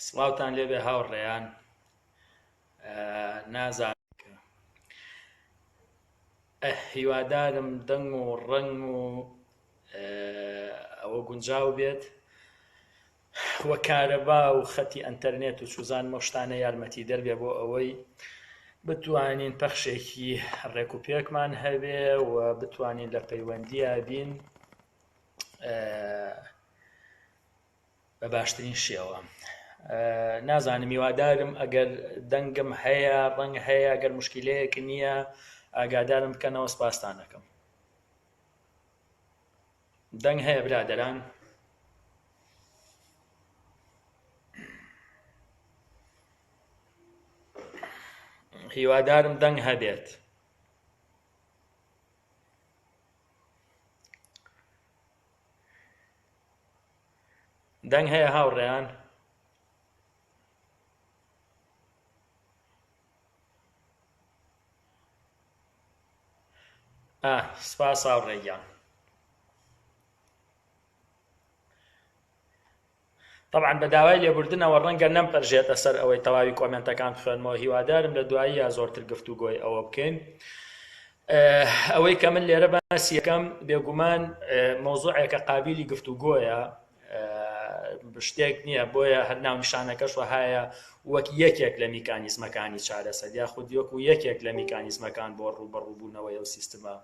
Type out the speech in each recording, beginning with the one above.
سڵاوتان لێبێ هاوڕێیان. نازانم هیوادارم دەنگ و ڕەنگ و ئەوە گونجاو بێت وە کارەبا و خەتی ئەنتەرنێت و چوزان مۆشتانە یارمەتی دەربێ بۆ ئەوەی بتوانین پەخشێکی ڕێکوپێکمان هەبێ و بتوانین لە پەیوەندیە بین بە باشترین شێوە. نازانم هیوادارم ئەگەر دەنگم هەیە ڕەنگ هەیە ئەگەر موشکیلەیەک نییە ئاگادارم بکەنەوە. سپاستان دەکەم. دەنگ هەیە برادەران؟ هیوادارم دەنگ هەبێت. دەنگ هەیە هاوڕێیان؟ سپاس هاوڕێیان. طبعا بە داوای لێبوردنەوە ڕەنگە نەمپەرژێتە سەر ئەوەی تەواوی کۆمنتەکان بخوێنمەوە. هیوادارم لە دوایی یا زۆرتر گفتوگۆی ئەوە بکەین. ئەوەی کە من لێرە باسی یەکەم بێگومان مۆزوعێکە قابلی گفتوگۆیە، شتێک نییە، بۆیە هەر ناونیشانەکەش وەهایە وەک یەکێک لە میکانیزمەکانی چارەسەر یاخود وەکو یەکێک لە میکانیزمەکان بۆ ڕووبەڕووبوونەوەی ئەو سیستمە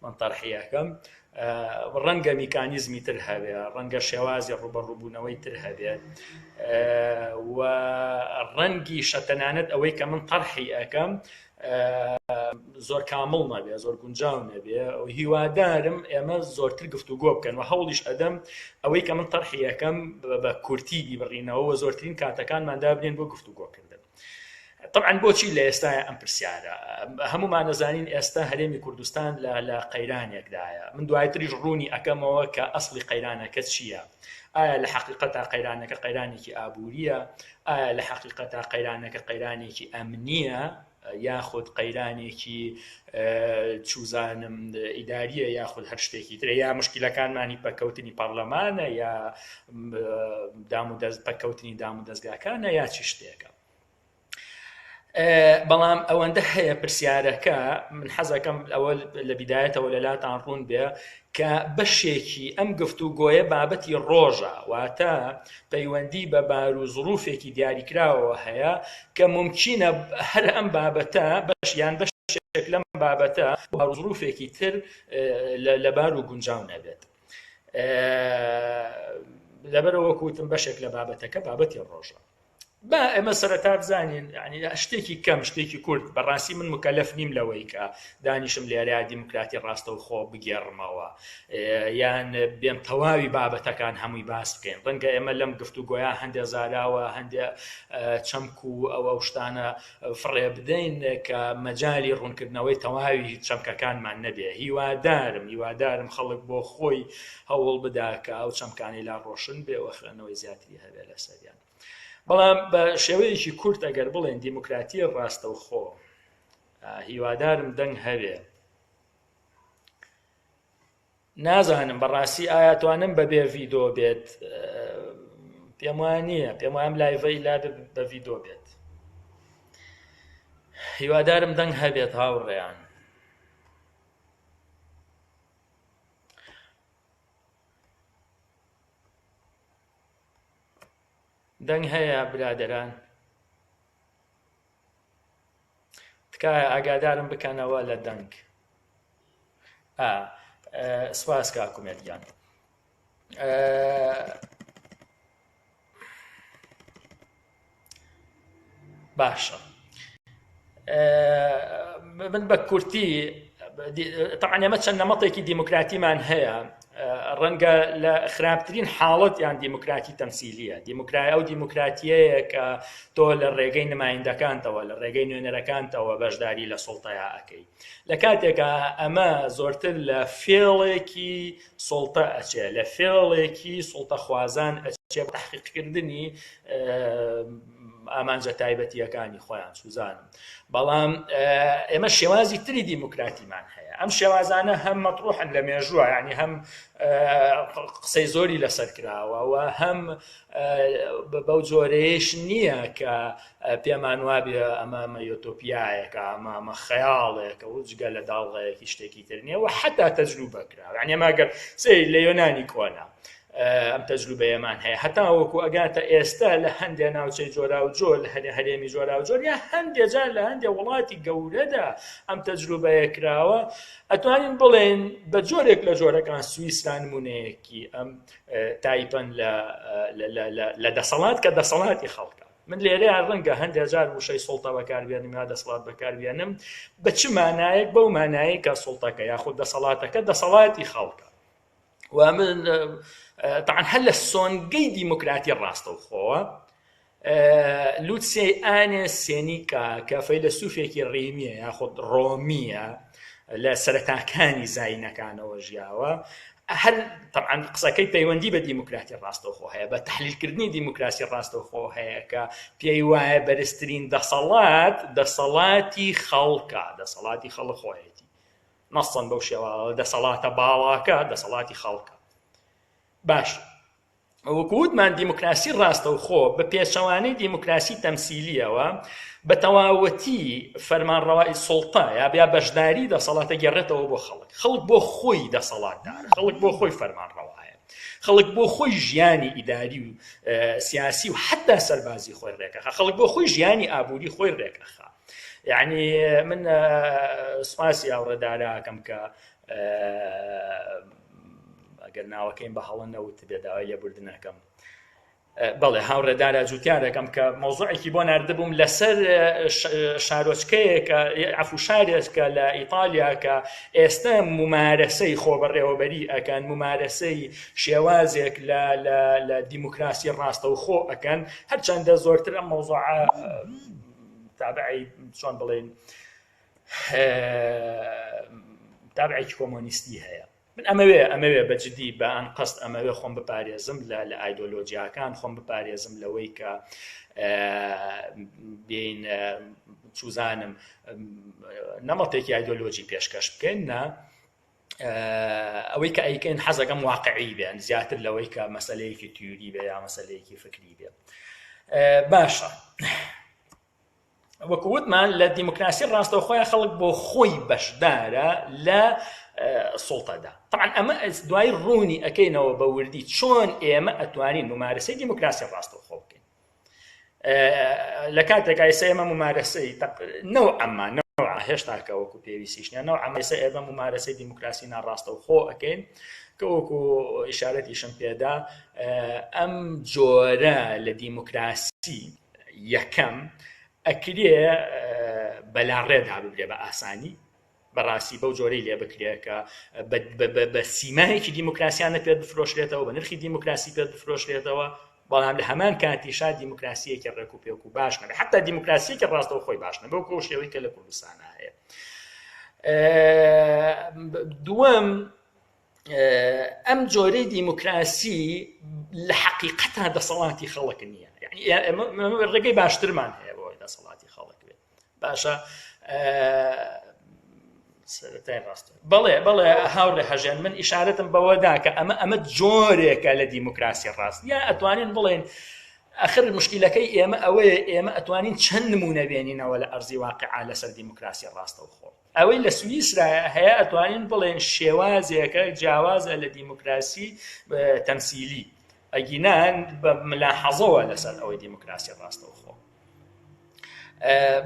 من تەرحیەکەم. ڕەنگە میکانیزمی تر هەبێ، ڕەنگە شێوازی ڕووبەڕووبوونەوەی تر هەبێ و ڕەنگی شەتەنانەت ئەوەی کە من تەرحی ئەەکەم زۆر کامڵ نەبێ، زۆر گونجاو نەبێ. هیوادارم ئێمە زۆرتر گفتوگۆ بکەن و هەوڵیش ئەدەم ئەوەی کە من تەرحی ئەەکەم بە کورتی بیبڕینەوە و زۆرترین کاتەکانماندا بنێن بۆ گفتوگۆکردن. طبعا بۆچی لە ئێستای ئەم پرسیارە؟ هەمومان دەزانین ئێستا هەرێمی کوردستان لە قەیرانێکدایە. من دوایتریش ڕوونی ئەەکەمەوە کە ئەسڵی قەیرانەکە چییە. ئایا لە حەقیقەتا قەیرانەکە قەیرانێکی ئابووریە؟ ئایا لە حەقیقەتا قەیرانەکە قەیرانێکی ئەمنیە یاخود قەیرانێکی چوزانم ئیداریە یاخود هەر شتێکی ترە، یا مشکلەکانمانی پەکەوتنی پەرلەمانە یا پەکەوتنی دام و دەستگاکانە یا چی شتێکە. بەڵام ئەوەندە هەیە پرسیارەکە من حەزەکەم ئەوە لە بیدایەتەوە لەلاتان ڕوون بێ کە بەشێکی ئەم گفتوگۆیە بابەتی ڕۆژە، واتە پەیوەندی بە بار و زروفێکی دیاریکراوەوە هەیە کە ممکنە هەر ئەم بابەتە بەشیان بەشێک لەم بابەتە بار و زروفێکی تر لەبار و گونجاو نەبێت. لەبەرەوە کوتم بەشێک لە بابەتەکە بابەتی ڕۆژە. با ئێمە سەرەتا بزانین شتێکی کەم، شتێکی کورد. بەڕاستی من مکەلەف نیم لەوەی کە دانیشم لێرەیە دیموکراتی ڕاستەوخۆ بگێڕمەوە یان بێم تەواوی بابەتەکان هەمووی باس بکەین. ڕەنگە ئێمە لەم گفتوگۆیە هەندێک زاراوە هەندێک چەمک و ئەوە شتانە فڕێ بدەین کە مەجالی ڕوونکردنەوەی تەواوی چەمکەکانمان نەبێ. هیوادارم خەڵک بۆ خۆی هەوڵ بدا کە ئەو چەمکانی لا ڕۆشن بێ و خوێندنەوەی زیاتری هەبێ لە سەریان. بەڵام بە شێوەیەکی کورت ئەگەر بڵێن دیموکراتی ڕاستەوخۆ هیوادارم دەنگ هەبێ. نازانم بەڕاستی ئایا توانم بەبێ ڤیدۆ بێت، پێم وایە نییە، پێم وایە ئەم لایڤەی لا بە ڤیدۆ بێت. هیوادارم دەنگ هەبێت هاوڕێیان. دەنگ هەیە برادەران؟ تکایە ئاگادارم بکەنەوە لە دەنگ. سپاس کاکومێرگیان. باشە، من بە کورتی طبعا ئێمە چەند نەمەڵێکی دیموکراتیمان هەیە. ڕەنگە لە خراپترین حاڵەت یان دیموکراتی تەمسیلیە، ئەو دیموکراتیەیە کە تۆ لە ڕێگەی نمایندەکانتەوە لە ڕێگەی نوێنەرەکانتەوە بەشداری لە سوڵتەیە ئەکەی. لە کاتێکە ئەمە زۆرتر لە فێڵێکی سوڵتە ئەچێ، لە فێڵێکی سوڵتە خوازان ئەچێ، بە تەحقیقکردنی ئامانجە تایبەتیەکانی خۆیان سوزانم بەڵام ئێمە شێوازی تری دیموکراتیمان هەیە ئەم شێوازانە هەم مەطروحن لە مێژووە یعنی هەم قسەی زۆری لەسەر کراوە و هەم بەو جۆرەیەش نییە کە پێمان وابێ ئەمە یۆتۆپیایەکە ئەمە خەیاڵێکە و جگە لە داڵغەیەکی شتێکی تر نییە و حتا تەجروبە کراوە یعنی ئەمەگەر سەی لە یۆنانی کۆنا ئەم تەجروبەیەمان هەیە هەتا وەکو ئەگاتە ئێستا لە هەندێک ناوچەی جۆرا و جۆر لە هەرێمی جۆرا و جۆر یا هەندێک جار لە هەندێک وڵاتی گەورەدا ئەم تەجروبەیە کراوە ئەتوانین بڵێن بە جۆرێک لە جۆرەکان سویسران نمونەیەکی ئەم تایپەن لە دەسەڵات کە دەسەڵاتی خەڵکە من لێرەیە ڕەنگە هەندێک جار وشەی سوڵتە بەکاربێنم یا دەسەڵات بەکاربێنم بە چ مانایەک بەو مانایی کە سوڵتەکە یاخود دەسەڵاتەکە دەسەڵاتی خەڵکە و من طبعا هەر لە سۆنگەی دیموکراتی ڕاستەوخۆوە لوتسێ ئانێ سێنیکا کە فەیلسوفێکی ڕیمیە یاخود ڕۆمیە لە سەرەتاکانی زاینەکانەوە ژیاوە هەر طبعا قسەکەی پەیوەندی بە دیموکراتی ڕاستەوخۆ هەیە بە تەحلیلکردنی دیموکراسی ڕاستەوخۆ هەیە کە پێی وایە بەرزترین دەسەڵات دەسەڵاتی خەڵکە دەسەڵاتی خەڵک خۆیەتی نەسەن بەو شێوە دەسەڵاتە باڵاکە دەسەڵاتی خەڵکە باش وەکووتمان دیموکراسی ڕاستەوخۆ بە پێچەوانەی دیموکراسی تەمسیلیەوە بە تەواوەتی فەرمانڕەوایی سوڵتە یا بیا بەشداری دەسەڵاتە گێڕێتەوە بۆ خەڵک بۆ خۆی دەسەڵاتدارە خەڵک بۆ خۆی فەرمانڕەوایە خەڵک بۆ خۆی ژیانی ئیداری و سیاسی و حتا سەربازی خۆی ڕێکەخە خەڵک بۆ خۆی ژیانی ئابووری خۆی ڕێکەخە یعنی من سوپاسی ئاوڕێداراکەم کە ئەگەر ناوەکەیم بە هەڵە نەوت بێ داوای لێبوردنەکەم بەڵێ هاوڕێدارە جوتیارەکەم کە مۆزوعێکی بۆ ناردبووم لەسەر شارۆچکەیەکە عەفو شارێکە لە ئیتالیا کە ئێستا ممارەسەی خۆبەڕێوەبەری ئەکەن ممارەسەی شێوازێک لە دیموکراسی ڕاستەوخۆ ئەکەن هەرچەندە زۆرتر ئەم مۆزوعە تابعی چۆن بڵێن تابعێکی کۆمۆنیستی هەیە من ئەمەوێ بەجددی بە ئەن قەست ئەمەوێ خۆم بپارێزم لە ئایدۆلۆجیاکان خۆم بپارێزم لەوەی کە بین چوزانم نەمەڵێکی ئایدۆلۆجی پێشکەش بکەین نا ئەوەی کە ئەیکەین حەزەکەم واقعی بێن زیاتر لەوەی کە مەسەلەیەکی تیوری بێ یا مەسەلەیەکی فکری بێ باشە وەکووتمان لە دیموکراسی ڕاستەوخۆیان خەڵک بۆ خۆی بەشدارە لە سوڵتەدا طبعا ئەمە دوای ڕوونی ئەکەینەوە بە وردی چۆن ئێمە ئەتوانین ممارەسەی دیموکراسی ڕاستەوخۆ بکەین لە کاتێکا ئێستا ئێمە ممارەسەی نەوعەما نەوعە هێشتاکە وەکو پێویستیش نییە نەوعەما ئێستا ئێمە ممارەسەی دیموکراسی ناڕاستەوخۆ ئەکەین کە وەکو ئیشارەتیشم پێدا ئەم جۆرە لە دیموکراسی یەکەم ئەکرێ بەلاڕێدا ببرێ بە ئاسانی بەڕاستی بەو جۆرەی لێ بکرێ کە بە سیمایەکی دیموکراسیانە پێت بفرۆشرێتەوە بە نرخی دیموکراسی پێت بفرۆشرێتەوە بەڵام لە هەمان کاتیشا دیموکراسیەکی ڕێک و پێک و باش نەبێت حتا دیموکراسیەکی ڕاستەوە خۆی باش نەبێت وەکو شێوەی کە لە کوردستانە هەیە دووەم ئەم جۆرەی دیموکراسی لە حەقیقەتە دەسەڵاتی خەڵک نییە یعنی ڕێگەی باشترمان هەیە بۆ دەسەڵاتی خەڵک بێت باشە بەڵێ هاوڕێ هەژێن من ئیشارەتم بەوەدا کە ئەمە جۆرێکە لە دیموکراسی ڕاست یا ئەتوانین بڵێن ئەخر مشکلەکەی ئێمە ئەوەیە ئێمە ئەتوانین چەند نمونە بێنینەوە لە ئەرزی واقعا لەسەر دیموکراسی ڕاستەوخۆ ئەوەی لە سویسرا هەیە ئەتوانین بڵێن شێوازێکە جیاوازە لە دیموکراسی تەمسیلی ئەگینان بە ملاحەزەوە لەسەر ئەوەی دیموکراسی ڕاستەوخۆ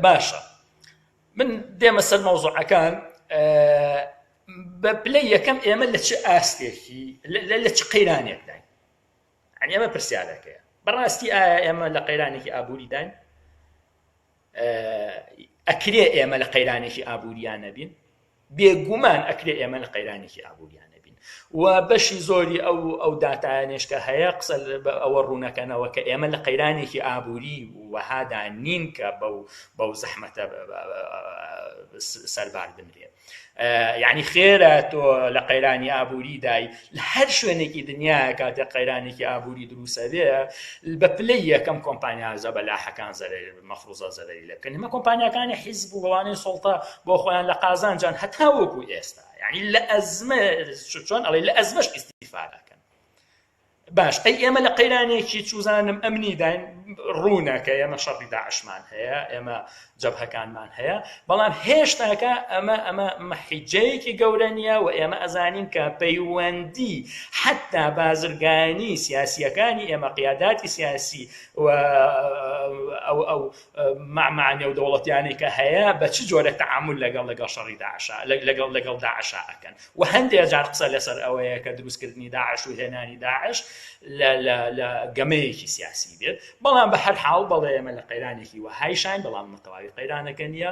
باشە من دێمە سەر مەوزوعەکان بە پلەی یەکەم ئێمە لە چ ئاستێکی لە چ قەیرانێک داین یعنی ئەمە پرسیارەکەیە بەڕاستی ئایا ئێمە لە قەیرانێکی ئابووری داین ئەکرێ ئێمە لە قەیرانێکی ئابووریان نەبین بێگومان ئەکرێ ئێمە لە قەیرانێکی ئابووریان نەبین و بەشی زۆری ئەو داتایانێش کە هەیە قسە ئەوە ڕوونەکەنەوە کە ئێمە لە قەیرانێکی ئابووری وەهادا نین کە بەو زەحمەتە سەربار بنرێ. یعنی خێرە تۆ لە قەیرانی ئابووری دای لە هەر شوێنێکی دنیا کاتێک قەیرانێکی ئابووری دروستە بێ بە پلەی یەکەم کۆمپانیازە بەلاحەکان مەفروزە زەرەری لە بکەن. ئەمە کۆمپانیەکانی حیزب و بەوانەی سوڵتە بۆ خۆیان لە قازانجان هەتا وەکو ئێستا یعنی لە ئەزمە چۆن ئەڵێ لە ئەزمەش ئیستیفادەکەن. باش ئەی ئێمە لە قەیرانێکی چوزانم ئەمنی داین ڕوونەکە ئێمە شەڕی داعشمان هەیە ئێمە جەبهەکانمان هەیە بەڵام هێشتاکە ئەمە حیجەیەکی گەورە نییە و ئێمە ئەزانین کە پەیوەندی حتا بازرگانی سیاسیەکانی ئێمە قیاداتی سیاسی و ئەو معنیە و دەوڵەتیانی کە هەیە بە چ جۆرە تەعامل لەگەڵ شەڕی داعشا لەگەڵ داعشا ئەکەن و هەندێک جار قسە لەسەر ئەوەیە کە دروستکردنی داعش و هێنانی داعش لە گەمەیەکی سیاسی بێت بەڵام بە هەر حاڵ بەڵێ ئێمە لە قەیرانێکی وەهایشان بەڵام مەتەواوی قەیرانەکە نییە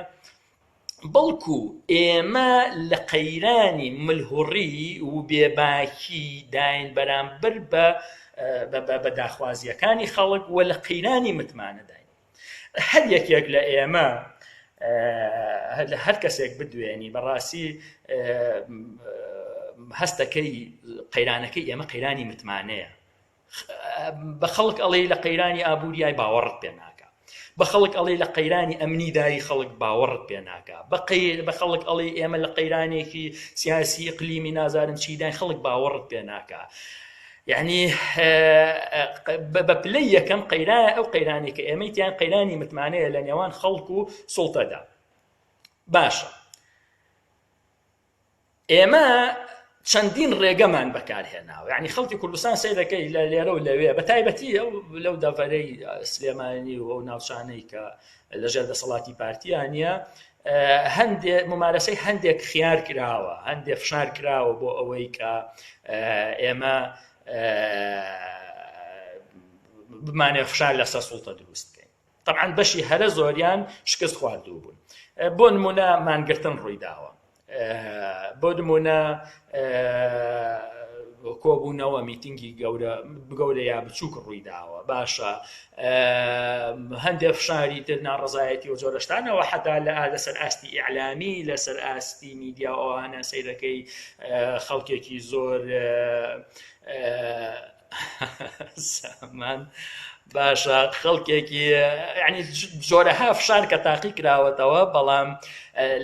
بەڵکو ئێمە لە قەیرانی ملهوڕی و بێباکی داین بەرامبەر بە داخوازیەکانی خەڵک و لە قەیرانی متمانە داین. هەر یەکێک لە ئێمە هەر کەسێک بدوێنی بەڕاستی هەستەکەی قەیرانەکەی ئێمە قەیرانی متمانەیە. بە خەڵک ئەڵێ لە قەیرانی ئابووریای باوەڕت پێ ناکە بە خەڵک ئەڵێ لە قەیرانی ئەمنیداری خەڵک باوەڕت پێ ناکە بە خەڵک ئەڵێ ئێمە لە قەیرانێکی سیاسی ئیقلیمی نازارن چیدان خەڵک باوەڕت پێ ناکە. یعنی بە پلەی یەکەم ئەو قەیرانی کە ئێمەیتیان قەیرانی متمانەیە لە نێوان خەڵک و سوڵتەدا. باشە ئێمە چەندین ڕێگەمان بەکارهێناوە یعنی خەڵکی کوردستان سەیر دەکەی لە لێرە و لەوێ بە تایبەتی لەو دەڤەرەی سلێمانی و ئەو ناوچانەی کە لەژێر دەسەڵاتی پارتیانە هەندێک ممارەسەی هەندێک خیار کراوە هەندێک فشار کراوە بۆ ئەوەی کە ئێمە بمانێ فشار لەسەر سوڵتە دروست بکەین. طبعاً بەشی هەرە زۆریان شکست خواردوو بوون. بۆ نمونە مانگرتن ڕووی داوە بۆ نمونە کۆبوونەوە میتینگی گەورە یا بچووک ڕووی داوە باشە هەندێک فشاری تر ناڕەزایەتی و جۆرەشتانەوە حتا لەسەر ئاستی ئیعلامی لەسەر ئاستی میدیا ئەوانە سەیرەکەی خەڵکێکی زۆر سامان باشە خەڵکێکی ینی جۆرەها فشار کە تاقی کراوەتەوە بەڵام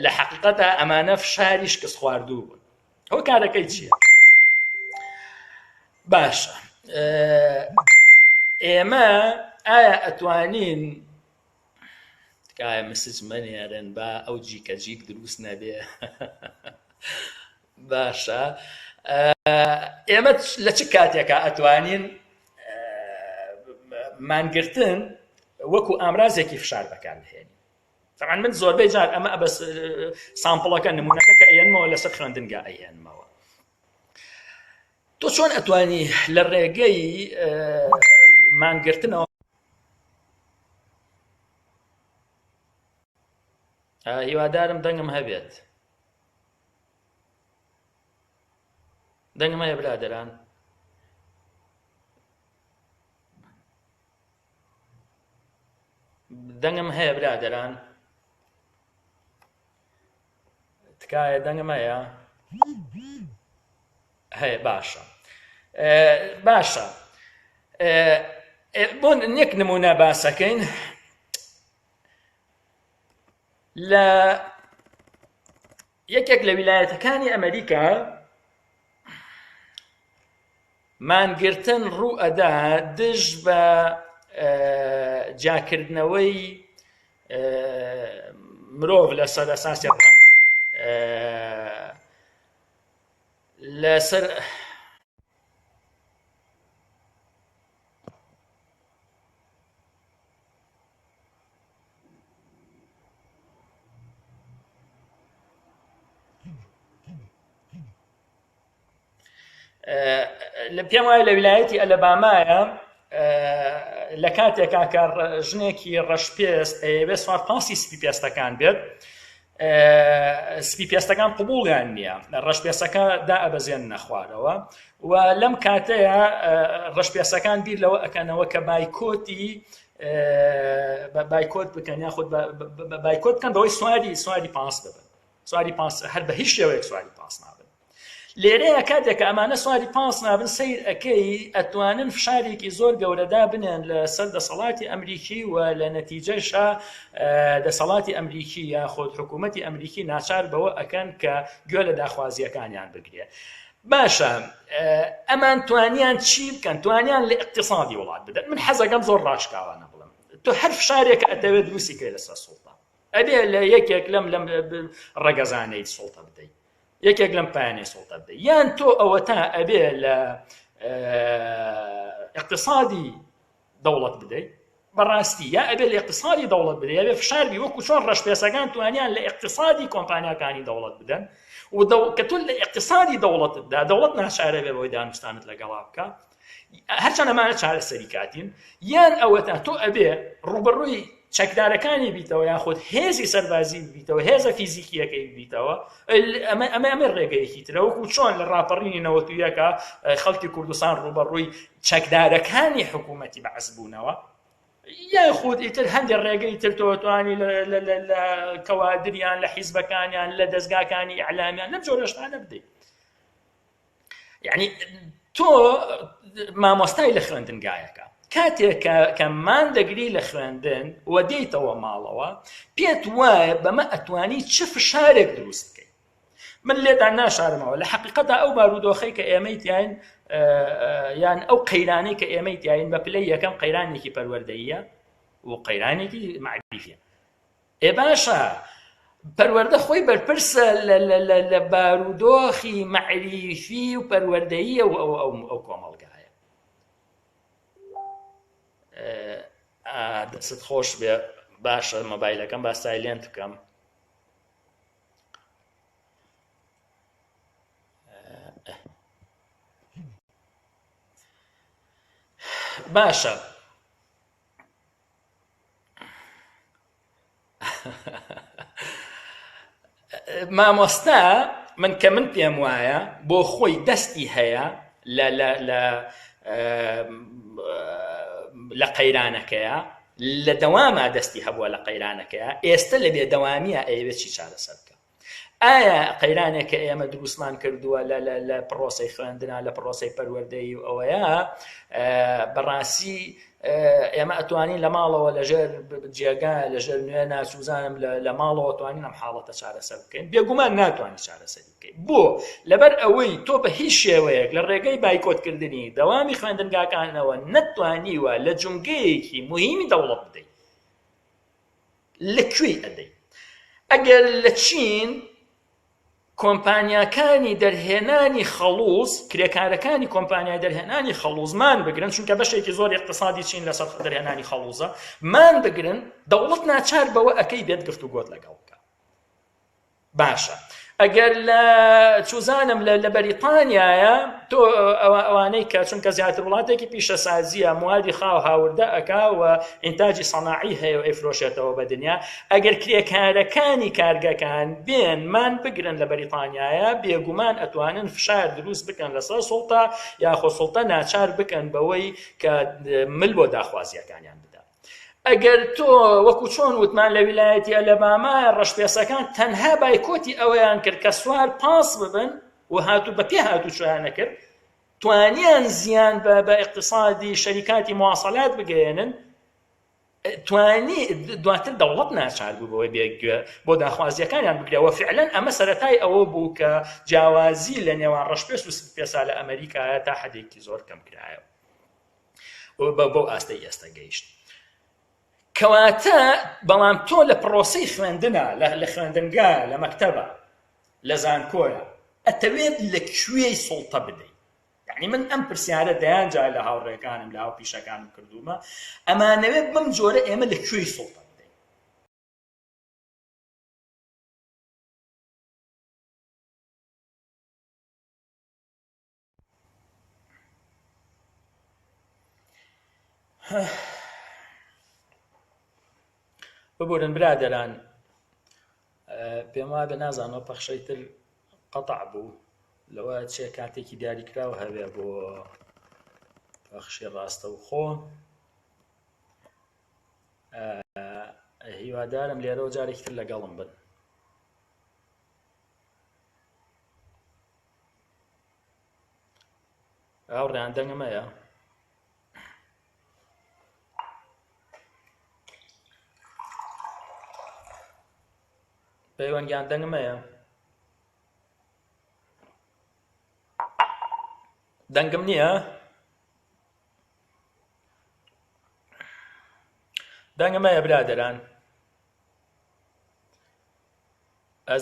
لە حەقیقەتە ئەمانە فشاری شکست خواردوو بوون. ئەو کارەکەی چییە؟ باشە ئێمە ئایا ئەتوانین تکایە مسج مەنێرن بە ئەو جیکە جیک دروست نەبێ باشە ئێمە لە چ کاتێکە ئەتوانین مانگرتن وەکو ئامرازێکی فشار بەکاربهێنین. طبعاً من زۆربەی جار ئەمە بەس سامپڵەکە نمونەکە کە ئەێنمەوە لەسەر خوێندنگا ئەێنمەوە. تۆ چۆن ئەتوانی لە ڕێگەی مانگرتنەوە هیوادارم دەنگم هەبێت دەنگم هەیە برادەران دەنگم هەیە برادەران تکایە دەنگم هەیە باشە باشە بۆ یەک نمونە باسەکەین لە یەکێک لە ویلایەتەکانی ئەمریکا مانگرتن ڕوو ئەدا دژ بە جاکردنەوەی مرۆڤ لەسەر ئەساسی لەسەر پێم وایە لە ویلایەتی ئەلەبامایە لە کاتێکا کە ژنێکی ڕەشپێست ئەیەوێ سوار پاسی سپی پێستەکان بێت سپی پێستەکان قبوڵیان نییە ڕەشپێستەکە دائەبەزێننە خوارەوە و لەم کاتەیە ڕەشپێستەکان بیر لەوە ئەکەنەوە کە بایکۆت بکەن یاخود بایکۆت بکەن بەوەی سواری پاس ببن. سواری پاس هەر بە هیچ شێوەیەک سواری پاس نابن. لێرەیە کاتێک کە ئەمانە سواری پاس نابن سیر ئەەکەی ئەتوانن فشارێکی زۆر گەورەدا بنێن لەسەر دەسەڵاتی ئەمریکی و لە نەتیجەشە دەسەڵاتی ئەمریکی یاخۆت حکوومەتی ئەمریکی ناچار بەوە ئەکەن کە گوێ لە داخوازیەکانیان بگرێ. باشە ئەمان توانیان چی بکەن؟ توانیان لە اقتصادی وڵات بدەن. من حەزەکەم زۆر ڕاشکاوانە بڵم تۆ هەر فشارێک ئەتەوێت دروستی کرێ لەسەر سوڵتە ئەبێ لە یەکێک لەم ڕەگەزانەی سوڵتە بدەیت، یەکێک لەم پایانەی سوڵتە بدەیت، یان تۆ ئەوە تا ئەبێ لە اقتصادی دەوڵەت بدەیت بەڕاستی، یا ئەبێ لە اقتصادی دەوڵەت بدەیت، ئەبێ فشاربی وەکو چۆن ڕەشپێسەکان توانیان لە اقتصادی کۆمپانیاکانی دەوڵەت بدەن و کە تۆ لە اقتصادی دەوڵەتدا دەوڵەت ناچارە بێ بۆی دانوستانت لەگەڵا بکە هەرچەند ئەمانە چارەسەری کاتین، یان ئەوەتە تۆ ئەبێ ڕوبەڕووی چەکدارەکانی بیتەوە یاخود هێزی سەربازی بیتەوە، هێزە فیزیکیەکەی بیتەوە. ئەمە ڕێگەیەکی ترە وەکو چۆن لە ڕاپەڕینی نەوەتویەکە خەڵکی کوردستان ڕوبەڕووی چەکدارەکانی حکوومەتی بەعس بوونەوە، یاخود ئیتر هەندێک ڕێگەی تر تۆتوانی لە کەوادریان لە حیزبەکانیان لە دەستگاکانی ئیعلامیان لەم جۆرە شتانە بدەیت. یعنی تۆ مامۆستای لە خوێندنگایەکە کاتێک کە ماندەگری لە خوێندن و دێیتەوە ماڵەوە پێت وایە بەمە ئەتوانی چه فشارێک دروست بکەیت. من لێدان ناشارمەوە لە حەقیقەتە ئەو بارودۆخەی کە ئێمەیتیان یان ئەو قەیرانەی کە ئێمەیتیاین بە پلەی یەکەم قەیرانێکی پەروەردەییە و قەیرانێکی معریفیە. باشە پەروەردە خۆی بەرپرسە لە بارودۆخی معریفی و پەروەردەییە و ئەو کۆمەڵگایە. دەست خۆش بێ باشە مۆبایلەکەم با سایلێنت بکەم. باشە مامۆستا من کە من پێم وایە بۆ خۆی دەستی هەیە لە قەیرانەکەیە، لە دەواما دەستی هەبووە لە قەیرانەکەیە، ئێستا لە بێدەوامیە ئەیەوێت چی چارەسەر بکە. ئایا قەیرانێک کە ئێمە دروستمان کردووە لە پرۆسەی خوێندنا لە پرۆسەی پەروەردەیی و ئەوەیە بەڕاستی ئێمە ئەتوانین لە ماڵەوە لەژێر جێگا لەژێر نوێ ناچوزانم لە ماڵەوە توانین ئەم حاڵەتە چارەسەر بکەین؟ بێگومان ناتوانین چارەسەری بکەین. بۆ لەبەر ئەوەی تۆ بە هیچ شێوەیەک لە ڕێگەی بایکۆتکردنی دەوامی خوێندنگاکانەوە نەتوانیوە لە جونگەیەکی مهمی دەوڵەت بدەیت. لەکوێی ئەدەیت؟ ئەگەر لە چین کۆمپانیاکانی دەرهێنانی خەڵوز، کرێکارەکانی کۆمپانیای دەرهێنانی خەڵوزمان بگرن، چونکە بەشێکی زۆر اقتصادی چین لەسەر دەرهێنانی خەڵوزە مان بگرن، دەوڵەت ناچار بەوە ئەەکەی بێت گفتوگۆت لەگەڵ بکە. باشە ئەگەر لە چوزانم لە بەریتانیایە تۆ ئەوانەی کە چونکە زیاتر وڵاتێکی پیشەسازیە موادی خاو هاوردە ئەکا و ئینتاجی سەناعی هەیە و ئەیفرۆشێتەوە بە دنیا، ئەگەر کرێکارەکانی کارگەکان بێن مان بگرن لە بەریتانیایە بێگومان ئەتوانن فشار دروست بکەن لەسەر سوڵتە یاخۆ سوڵتە ناچار بکەن بەوەی کە مل بۆ داخوازیەکانیان بدە. ئەگەر تۆ وەکو چۆن وتمان لە ویلایەتی ئەلەباما ڕەشپێسەکان تەنها بایکۆتی ئەوەیان کرد کە سوار پاس ببن و هاتوو بە پێ هاتوو چۆیانە کرد، توانیان زیان بە اقتصادی شەریکاتی مواصلات بگەێنن، توانی دواتر دەوڵەت ناچار بوو بەوەی بێگوێ بۆ داخوازیەکانیان بگرێەوە. فعلەن ئەمە سەرەتای ئەوە بوو کە جیاوازی لە نێوان ڕەشپێس و سپێسا لە ئەمریکایە تا حەدێکی زۆر کەم کرایەوە بۆ ئاستەی ئێستا گەیشت. کەواتە بەڵام تۆ لە پرۆسەی خوێندنە لە خوێندنگا لە مەکتەبە لە زانکۆیە ئەتەوێت لەکوێی سوڵتە بدەیت. یعنی من ئەم پرسیارە دەیان جای لە هاوڕێکانم لە هاو پیشەکانم کردومە، ئەمانەوێت بەم جۆرە ئێمە لەکوێی سوڵتە بدەین. ببورن برادران، پێم وایە نازانەوە پەخشەی تر قەتع بوو لەوە چێ کاتێکی دیاریکراوە هەبێ بۆ پەخشی ڕاستەوخۆ. هیوادارم لێرەوە جارێکی تر لەگەڵم بن. هاوڕێیان دەنگمەیە پەیوەندیان دەنگمەیە دەنگم نییە دەنگمەیە برادەران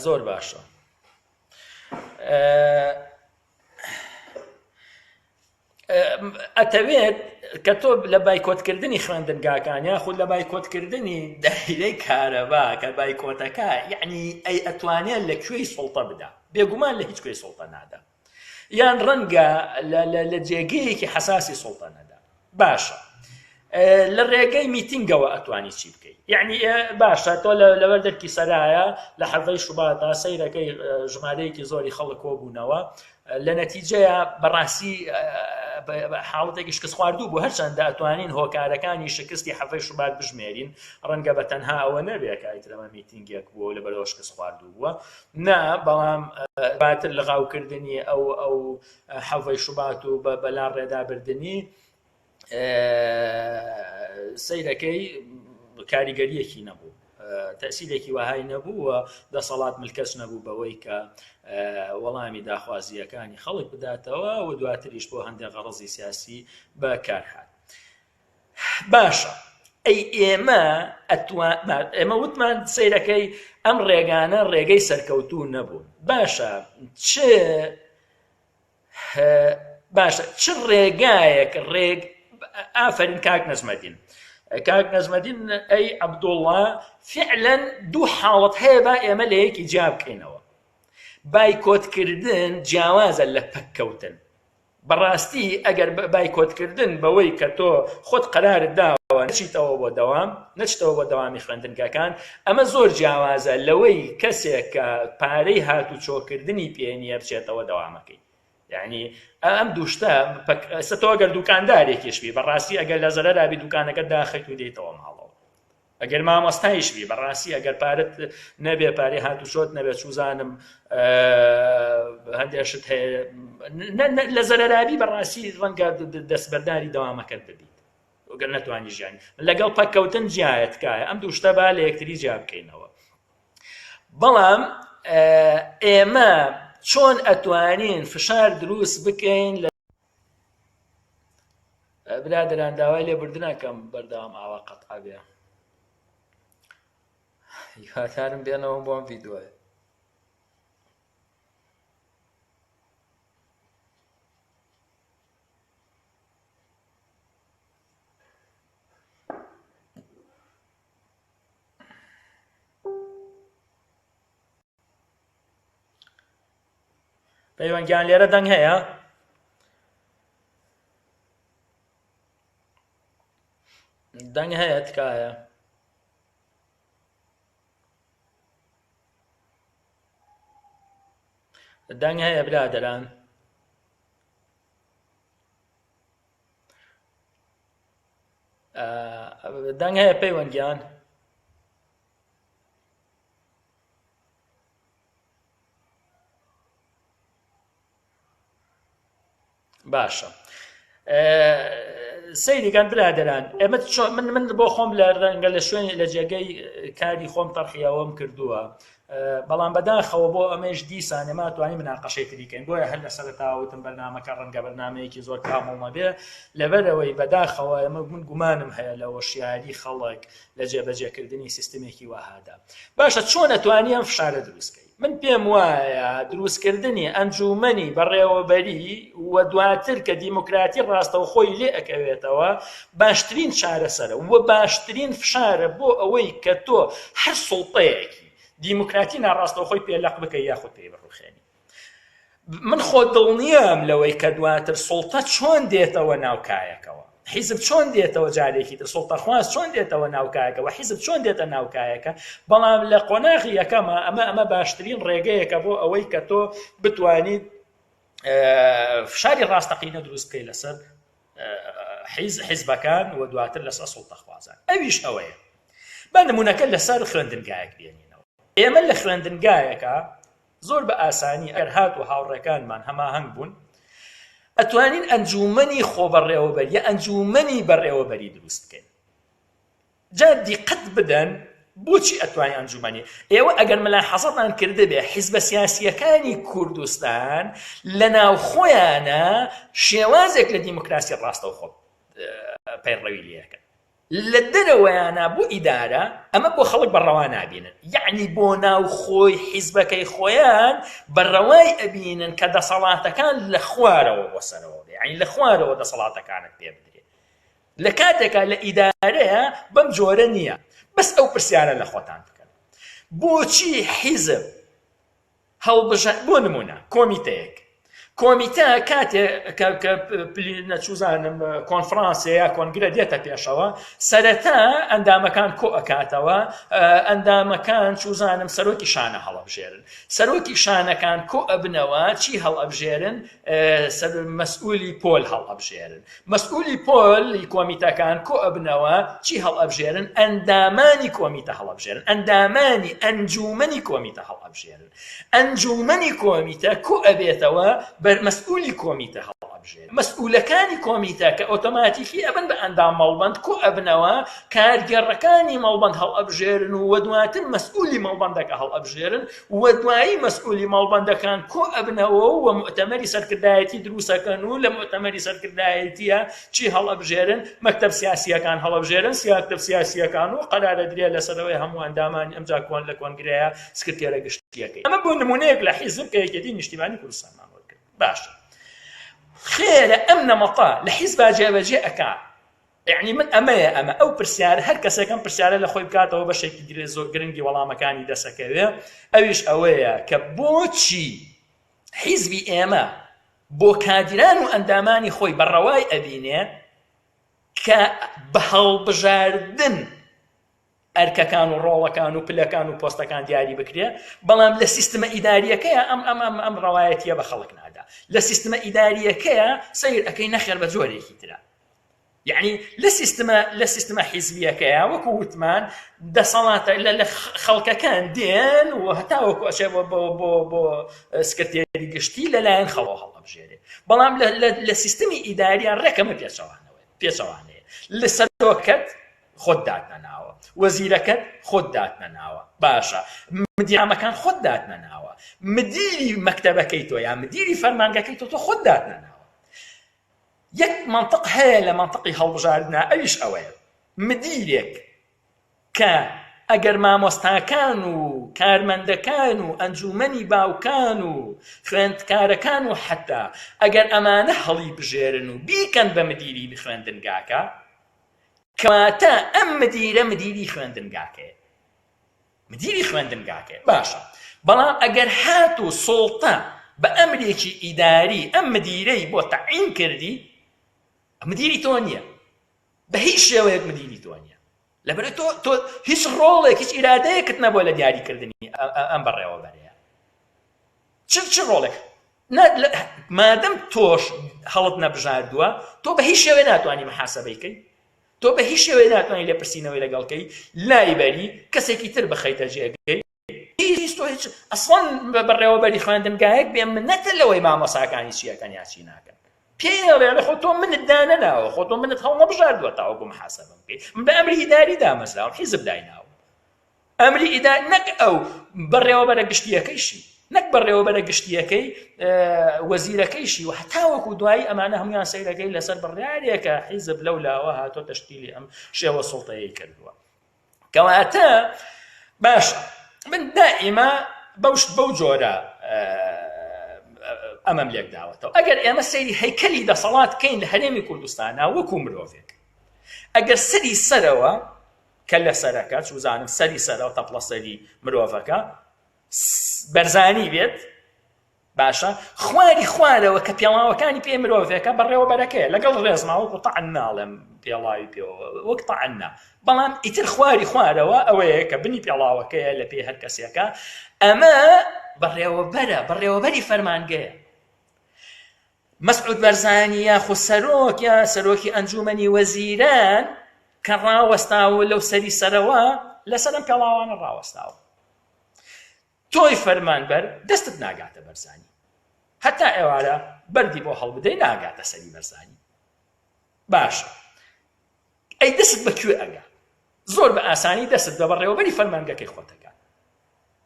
زۆر باشە ئەتەوێت کە تۆ لە بایکۆتکردنی خوێندنگاکان یاخود لە بایکۆتکردنی دایرەی کارەبا کە بایکۆتەکە یعنی ئەی ئەتوانێت لەکوێی سوڵتە بدا بێگومان لە هیچ کوێی سوڵتە نادا یان ڕەنگە لە جێگەیەکی حەساسی سوڵتە نەدا باشە لە ڕێگەی میتینگەوە ئەتوانی چی بکەیت یعنی باشە تۆ لەوەر دەرکی سەرایە لە حەڤەی شوباتە سەیرەکەی ژمارەیەکی زۆری خەڵک کۆبوونەوە لە نەتیجەیە بەڕاستی حاڵەتێکی شکست خواردوو بوو هەرچەندە ئەتوانین هۆکارەکانی شکستی حەڤەی شوبات بژمێرین ڕەنگە بە تەنها ئەوە نەبێت کە ئیترەمە میتینگێک بووە لە بەرەوە شکست خواردوو بووە نا بەڵام باتر لە غاوکردنی ئەو حەڤەی شوبات و بەلان ڕێدابردنی سەیرەکەی کاریگەریەکی نەبوو تەسیرێکی وەهای نەبووە دەسەڵات ملکەس نەبوو بەوەی کە وەڵامی داخوازیەکانی خەڵک بداتەوە و دواتریش بۆ هەندێک غەڕەزی سیاسی بەکارهات باشە ئەی ئێمە وتمان سەیرەکەی ئەم ڕێگانە ڕێگەی سەرکەوتوو نەبوون باشە چ ڕێگایەک ئافرین کاک نەزمەدین ئەی عەبدوڵڵا فعلەن دوو حاڵەت هەیە با ئێمە لە یەکی جیا بکەینەوە بایکۆتکردن جیاوازە لە پەککەوتن بەڕاستی ئەگەر بایکۆتکردن بەوەی کە تۆ خۆت قەرارت داوە نەچیتەوە بۆ دەوامی خوێندنگەکان ئەمە زۆر جیاوازە لەوەی کەسێک کە پارەی هاتوچۆکردنی پێنیە بچێتەوە دەوامەکەی یعنی ئەم دووشتە تۆ ئەگەر دوکاندارێکیشبی بەڕاستی ئەگەر لە زەرەرابی دوکانەکەت داخەیت و دێیتەوە ماڵەوە ئەگەر مامۆستایشبی بەڕاستی ئەگەر پارەت نەبێ پارەی هاتوچۆت نەبێت چوزانم هەندێشت هەیە لە زەرەرابی بەڕاستی ڕەنگە دەستبەرداری دەوامەکەت ببیت ئەگەر نەتوانی ژیانی لەگەڵ پەککەوتن جیایەت کایە ئەم دووشتە با لە یەکتری جیا بکەینەوە بەڵام ئێمە چۆن ئەتوانین فشار دروست بکەین لە برادەران داوای لێبوردنەکەم بەردەوام ئاوا قەتعا بێ هاتارم بێنەوە بۆم ڤیدیۆیە پەیوەندیان لێرە دەنگ هەیە دەنگ هەیە تکایە دەنگ هەیە برادەران دەنگ هەیە پەیوەندیان باشە سەیریکان برادەران ئێمە من بۆ خۆم لە ڕەنگە لە شوێنی لە جێگەی کاری خۆم تەرخیەوەم کردووە بەڵام بەداخەوە بۆ ئەمەش دیسان ئێمە توانین مناقەشەی تریکەین بۆیە هەر لە سەرەتاوتم بەرنامەکە ڕەنگە بەرنامەیەکی زۆر کامڵ نەبێ لەبەرەوەی بەداخەوە ئێمە من گومانم هەیە لە وەشیاری خەڵک لە جێبەجێکردنی سیستمێکی وەهادا باشە چۆن ئەتوانی ئەم فشارە دروستکەی من پێم وایە دروستکردنی ئەنجومەنی بەڕێوەبەری و دواتر کە دیموکراتی ڕاستەوخۆی لێ ئەکەوێتەوە باشترین چارەسەرە و باشترین فشارە بۆ ئەوەی کە تۆ هەر سوڵتەیەکی دیموکراتی ناڕاستەوخۆی پێلەق بکەی یاخود پێی بڕوخێنی من خۆ دڵنیام لەوەی کە دواتر سوڵتە چۆن دێتەوە ناوکایەکەوە حیزب چۆن دێتەوە جارێکی تر سوڵتەخواز چۆن دێتەوە ناوکایەکەوە حیزب چۆن دێتە ناوکایەکە بەڵام لە قۆناغی یەکەمە ئەمە باشترین ڕێگەیەکە بۆ ئەوەی کە تۆ بتوانیت فشاری ڕاستەقینە دروست بکەی لەسەر حیزبەکان و دواتر لەسەر سوڵتەخوازان ئەویش ئەوەیە با نمونەکە لەسەر خوێندنگایەک بێنینەوە ئێمە لە خوێندنگایەکە زۆر بە ئاسانی ئەگەر هات و هاوڕێکانمان هەماهەنگ بوون ئەتوانین ئەنجومەنی خۆبەڕێوەبەری یا ئەنجومەنی بەڕێوەبەری دروست بکەین. جا دیقەت بدەن بۆچی ئەتوانی ئەنجومەنی ئێوە ئەگەر ملاحەزەتان کردبێ حیزبە سیاسیەکانی کوردستان لەناو خۆیانە شێوازێک لە دیموکراسی ڕاستەوخۆ پەیڕەوی لێەکەن، لە دەرەوەیانە بۆ ئیدارە ئەمە بۆ خەڵک بەڕەوا نابینن، یعنی بۆ ناو خۆی حیزبەکەی خۆیان بەڕەوای ئەبینن کە دەسەڵاتەکان لە خوارەوە بۆ سەرەوە بێ، یعنی لە خوارەوە دەسەڵاتەکانت پێ بدرێت. لە کاتێکا لە ئیدارەیە بەم جۆرە نییە. بەس ئەو پرسیارە لە خۆتان بکەن، بۆچی حیزب هەڵبژار بۆ نمونە کۆمیتە کاتێک کە نەچووزانم کۆنفرانسێ یا کۆنگرە دێتە پێشەوە سەرەتا ئەندامەکان کۆ ئەکاتەوە، ئەندامەکان چووزانم سەرۆکی شانە هەڵەبژێرن، سەرۆکی شانەکان کۆ ئەبنەوە چی هەڵەبژێرن؟ مەسئولی پۆل هەڵەبژێرن، مەسئولی پۆلی کۆمیتەکان کۆ ئەبنەوە چی هەڵەبژێرن؟ ئەندامانی کۆمیتە هەڵەبژێرن، ئەندامانی ئەنجومەنی کۆمیتە هەڵەبژێرن، ئەنجومەنی کۆمیتە کۆ ئەبێتەوە مەسئولی کۆمیتە هەڵەبژێرن، مەسئولەکانی کۆمیتە کە ئۆتۆماتیکی ئەبن بە ئەندام مەڵبەند کۆ ئەبنەوە کارگەڕەکانی مەڵبەند هەڵەبژێرن و دواتر مەسئولی مەڵبەندەکە هەڵەبژێرن و دوایی مەسئولی مەڵبەندەکان کۆ ئەبنەوە و مؤتەمەری سەرکردایەتی دروستەکەن و لە مؤتەمەری سەرکردایەتیە چی هەڵەبژێرن؟ مەکتەب سیاسیەکان هەڵەبژێرن، مەکتەب سیاسیەکان و قەرارە درێ لەسەرەوەی هەموو ئەندامان ئەمجا کۆن لە کۆنگرەیە سکرتێرە گشتیەکەی. ئەمە بۆ نمونەیەک لە حیزب کە یەکێتی نیشتیمانی کوردستانمان وەرگرت. باشە خێرە ئەم نەمەتە لە حیزبا جێبەجێ ئەکا، یعنی من ئەمە ئەو پرسیارە هەر کەسێکم پرسیارە لە خۆی بکاتەوە بەشێکی گرنگی وەڵامەکانی دەسەکەوێ، ئەویش ئەوەیە کە بۆچی حیزبی ئێمە بۆ کادران و ئەندامانی خۆی بەڕەوای ئەبینێ کە بە هەڵبژاردن ئەرکەکان و ڕۆڵەکان و پلەکان و پۆستەکان دیاری بکرێ، بەڵام لە سیستمە ئیداریەکەیە ئەم ڕەوایەتیە بە خەڵک نادا، لە سیستمە ئیداریەکەیە سەیر ئەەکەی نەخێر بە جۆرێکی ترە. یعنی لە سیستمە حیزبیەکەیە وەکو وتمان دەسەڵاتە لە خەڵکەکان دێن و هەتاوەکو ئەچێ بۆ سکرتێری گشتی لەلایەن خەڵەوە هەڵەبژێرێ، بەڵام لە سیستمی ئیداریان ڕێکەمە پێچەوانەیە، لە سەرۆکەت خۆت داتنە ناوە، وەزیرەکەت خۆت داتنە ناوە، باشە مدیرامەکان خۆت داتنە ناوە، مدیری مەکتەبەکەی تۆ یا مدیری فەرمانگەکەی تۆ خۆت داتنە ناوە. یەک منطق هەیە لە منطقی هەڵبژاردنە، ئەویش ئەوەیە مدیرێک کە ئەگەر مامۆستاکان و کارمەندەکان و ئەنجومەنی باوکان و خوێندکارەکان و حتا ئەگەر ئەمانە هەڵی بژێرن و بیکەن بە مدیری خوێندنگاکە، کەواتە ئەم مدیری خوێندنگاکەیە باشە، بەڵام ئەگەر هات و سوڵتە بە ئەمرێکی ئیداری ئەم مدیرەی بۆ تەعیین کردی، مدیری تۆ نییە، بە هیچ شێوەیەک مدیری تۆ نییە، لەبەرەوەی تۆ هیچ ڕۆڵێک هیچ ئیرادەیەکت نەبووە لە دیاریکردنی ئەم بەڕێوەبەرەیە. چ ڕۆڵێک مادەم تۆش هەڵت نەبژاردووە، تۆ بە هیچ شێوەیە ناتوانانی محاسەبەیکەی، تۆ بە هیچ شێوەیە ناتوانانی لێپرسینەوەی لەگەڵکەی لای بەری کەسێکی تر بخەیتە جێگەی. هیچ ئەسڵەن بەڕێوەبەری خوێندنگایەک بێ منەتە لەوەی مامۆساکانی چیەکەن یا چی ناکەن، پێڵێ لە خۆ تۆ منت دانە ناوە، خۆ تۆ منت هەڵ نەبژاردووە تاوەکو محاسەبەم بکەیت، من بە ئەمری ئیداری دامەزراوم، حیزب دایناوم، ئەمری ئیداری نەک ئەو بەڕێوەبەرە گشتیەکەیشی، نەک بەڕێوەبەرە گشتیەکەی وەزیرەکەیشی و هەتاوەکو دوایی ئەمانە هەمویان سەیرەکەی لەسەر بڕیارێکە حیزب لەولاوە هاتۆ تەشکیلی ئەم شێوە سوڵتەیەی کردووە. کەواتە باشە من دائیما بەو جۆرە ئەمەم لێک داوەتەوە. ئەگەر ئێمە سەیری هەیکەلی دەسەڵات کەین لە هەرێمی کوردستانە وەکو مرۆڤێک، ئەگەر سەری سەرەوە کە لە سەرەکە چوزانم سەری سەرەوە تەپڵە سەری مرۆڤەکە بەرزانی بێت، باشە خوارەوە کە پێڵاوەکانی پێ مرۆڤێکە بەڕێوەبەرەکەیە لەگەڵ ڕێزماوەکو تەعەن ناڵێم پێڵاوی پێوە وەک تەعەنە، بەڵام ئیتر خوارەوە ئەوەیە کە بنی پێڵاوەکەیە لە پێی هەر کەسێکە، ئەمە بەڕێوەبەری فەرمانگەیە. مەسعود بەرزانی یاخو سەرۆک یا سەرۆکی ئەنجومەنی وەزیران کە ڕاوەستاوە لەو سەری سەرەوە لەسەر ئەم پێڵاوانە ڕاوەستاوە، تۆی فەرمانبەر دەستت ناگاتە بەرزانی، هەتا ئێوارە بەردی بۆ هەڵبدەی ناگاتە سەری بەرزانی. باشە ئەی دەست بەکوێ ئەگا؟ زۆر بە ئاسانی دەست بە بەڕێوەبەری فەرمانگەکەی خۆتەکە.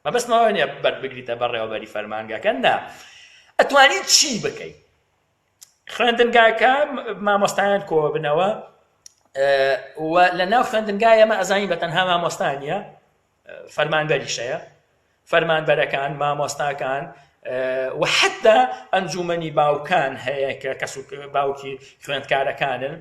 مەبەستمەوە نییە بگریتە بەڕێوەبەری فەرمانگەکە، نا ئەتوانیت چی بکەیت؟ خوێندنگاکە مامۆستایان کۆ بنەوە و لە ناو خوێندنگای ئەمە ئەزانی بە تەنها مامۆستانیە، فەرمانبەریشەیە، فەرمانبەرەکان، مامۆستاکان و حتا ئەنجومەنی باوکان هەیە کە کەس باوکی خوێندکارەکانن،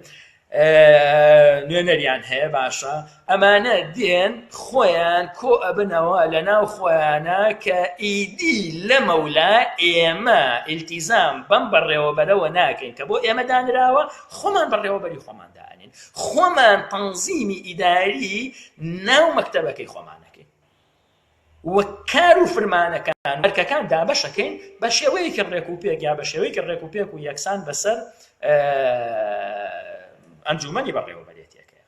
نوێنەریان هەیە. باشە ئەمانە دێن خۆیان کۆ ئەبنەوە لە ناو خۆیانە کە ئیدی لە مەولا ئێمە ئیلتیزام بەم بەڕێوەبەرەوە ناکەین کە بۆ ئێمە دانراوە، خۆمان بەڕێوەبەری خۆمان دانین، خۆمان تەنزیمی ئیداری ناو مەکتەبەکەی خۆمانەکەین و کار و فرمانەکان بەرکەکان دابەشەکەین بە شێوەیەکی ڕێک و پێک یا بە شێوەیەکی ڕێک و پێک و یەکسان بەسەر ئەنجومەنی بەڕێوەبەرێتیەکەیە.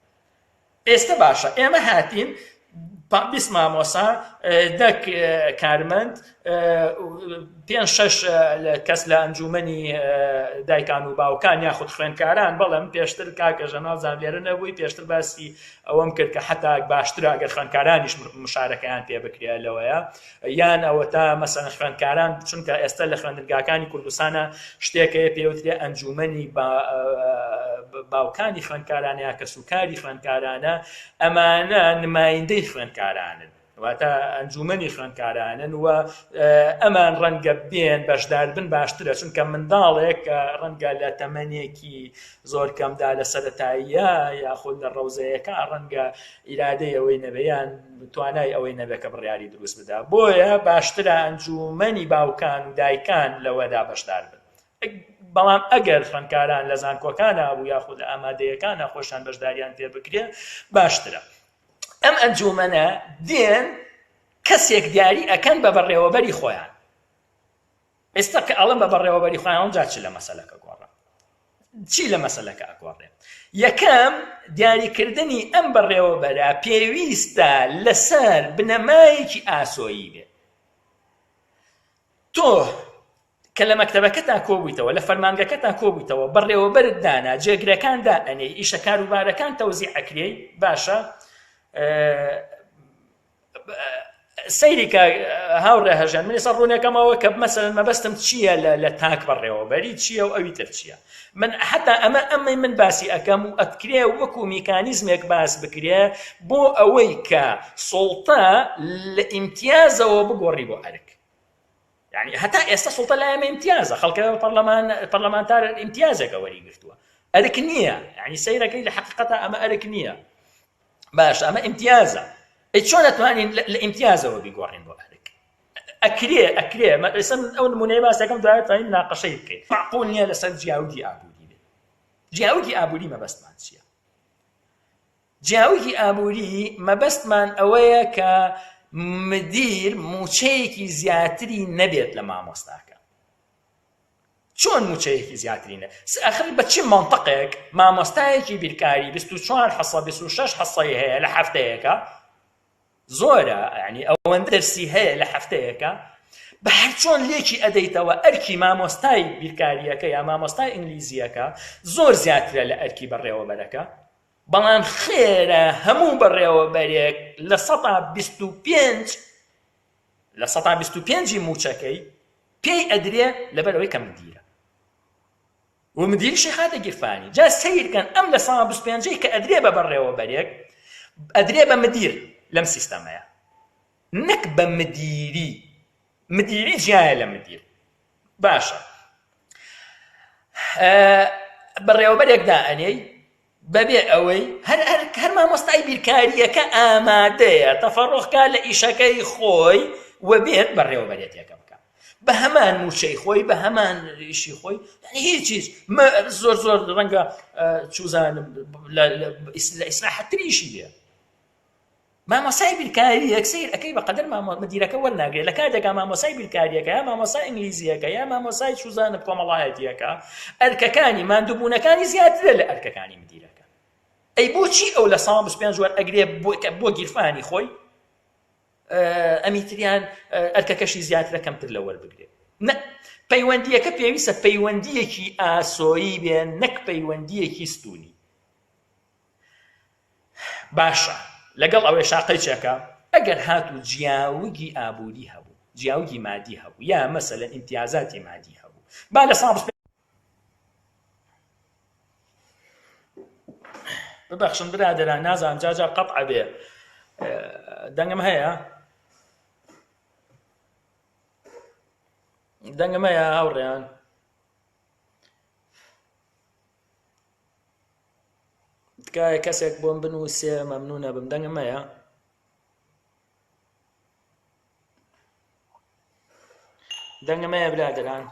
ئێستا باشە ئێمە هاتین 20 مامۆسا، 10 کارمەند، 5-6 کەس لە ئەنجومەنی دایکان و باوکان یاخود خوێندکاران. بەڵام پێشتر کاکە ژەناڵ زان لێرە نەبووی، پێشتر باسی ئەوەم کرد کە حتا باشترە ئەگەر خوێندکارانیش مشارەکەیان پێ بکرێ لەوەیە، یان ئەوە تا مەسەڵەن خوێندکاران، چونکە ئێستا لە خوێندنگاکانی کوردستانە شتێکەیە پێوترێ ئەنجومەنی باوکانی خوێندکارانە یا کەسوکاری خوێندکارانە، ئەمانە نمایندەی خوێندکارانن، واتە ئەنجومەنی خوێندکارانن و ئەمان ڕەنگە بێن بەشدار بن باشترە، چونکە منداڵێک ڕەنگە لە تەمەنێکی زۆر کەمدا لە سەرەتاییە یاخود لە ڕەوزەیەەکە ڕەنگە ئیرادەی ئەوەی نەبەیان توانای ئەوەی نەبێت کە بڕیاری دروست بدا. بۆیە باشترە ئەنجومەنی باوکان و دایکان لەوەدا بەشدار بن. بەڵام ئەگەر خوێندکاران لە زانکۆکانە بوو یاخود لە ئامادەیەکانە خۆشان بەشداریان پێ بکرێ باشترە. ئەم ئەنجومەنە دێن کەسێک دیاری ئەکەن بە بەڕێوەبەری خۆیان. ئێستا کە ئەڵم بە بەڕێوەبەری خۆیان جا چی لە مەسەلەکە گۆڕە؟ چی لە مەسەلەکە ئەگۆڕێ؟ یەکەم دیاریکردنی ئەم بەڕێوەبەرە پێویستە لەسەر بنەمایەکی ئاسۆیی بێ. تۆ کە لە مەکتەبەکەتا کۆبوویتەوە، لە فەرمانگەکەتا کۆبوویتەوە، بەڕێوەبەرت دانا، جێگرەکان دائەنێ، ئیشە کاروبارەکان تەوزیع ئەکرێی، باشە سەیری کە هاوڕێ هەژیان من ئێستا ڕوونەکەمەوە کە مەسەلەن مەبەستم چییە لە تاک بەڕێوەبەری چییە و ئەوی تر چییە. من حتا ئەمەی من باسی ئەەکەم و ئەتکرێ وەکو میکانیزمێک باس بکرێ بۆ ئەوەی کە سوڵتە لە ئیمتیازەوە بگۆڕی بۆ ئەرک. يعني هەتا ئێستا سوڵتە لای ئەمە ئیمتیازە، خەڵکە پەرلەمانتار ئیمتیازێکە وەریگرتووە، ئەرک نییە، يعني سەیرەکەی لە حەقیقەتە ئەمە ئەرک نییە. باش ئەمە ئیمتیازە. چۆن ئەتوانین لە ئیمتیازەوە بیگۆڕین بۆ ئەرک؟ ئەکرێ ئێستا ئەو نمونەی باسەکەم دوایە توانین مناقەشەی بکەین. معقول نییە لەسەر جیاوگی ئابووری بێت. جیاوگی ئابووری مەبەستمان چییە؟ جیاوگی ئابووری مەبەستمان ئەوەیە کە مدیر موچەیەکی زیاتری نەبێت لە مامۆستاکە. چۆن موچەیەکی زیاتری نە؟ ئەخر بە چی مەنطقێک مامۆستایەکی بیرکاری 24 حەسە 26 حەسەی هەیە لە هەفتەیەکە، زۆرە، یعنی ئەوەندە دەرسی هەیە لە هەفتەیەکە، بە هەر چۆن لێکی ئەدەیتەوە ئەرکی مامۆستای بیرکاریەکە یا مامۆستای ئینگلیزیەکە زۆر زیاترە لە ئەرکی بەڕێوەبەرەکە. بەڵام خێرە هەموو بەڕێوەبەرێک لە 125 موچەکەی پێی ئەدرێ لەبەرەوەی کە مدیرە و مدیریشی خاتە گیرفانی. جا سیرکەن ئەم لە 125 کە ئەدرێ بە بەڕێوەبەرێک ئەدرێ بە مدیر لەم سیستەمەیە، نەک بە مدیری. مدیری جیایە لە مدیر. باشە بەڕێوەبەرێک دائەنێی بەبێ ئەوەی هەر مامۆستای بیرکاریەکە ئامادەیە تەفەڕۆخکە لە ئیشەکەی خۆی و بێت بەڕێوەبەرێتیەکە بکە بە هەمان موچەی خۆی، بە هەمان ئیشی خۆی. هیچیش زۆر ڕەنگە چوزانم لە ئیسلاحەتتری ئیشی بێ. مامۆسای بیرکاری یەکسەیر ئەەکەی بەقەدر مدیرەکە وەرناگرێت لە کاتێکا مامۆسای بیرکاریەکە یا مامۆسای ئینگلیزیەکە یا مامۆسای چوزانم کۆمەڵایەتیەکە ئەرکەکانی ماندووبوونەکانی زیاترە لە ئەرکەکانی مدیرەکە. ئەی بۆچی ئەو لە 125 وەر ئەگرێ بۆ گیرفانی خۆی ئەمیتریان ئەرکەکەشی زیاترە کەمتر لە وەربگرێت؟ پەیوەندیەکە پێویستە پەیوەندیەکی ئاسۆیی بێن نەک پەیوەندیەکی ستونی. باشە لەگەڵ ئەوەی شاقەی چێکە ئەگەر هاتوو جیاوگی ئابووری هەبوو جیاوگی مادی هەبوو یا مەسەلەن ئیمتیازاتی مادی هەبوو با لە ساڵ ببەخشن برادەران نازانم جاجار قەتع بێ دەنگم هەیە هاوڕێیان تکایە کەسێک بۆم بنووسێ مەمنونە بم دەنگم هەیە برادەران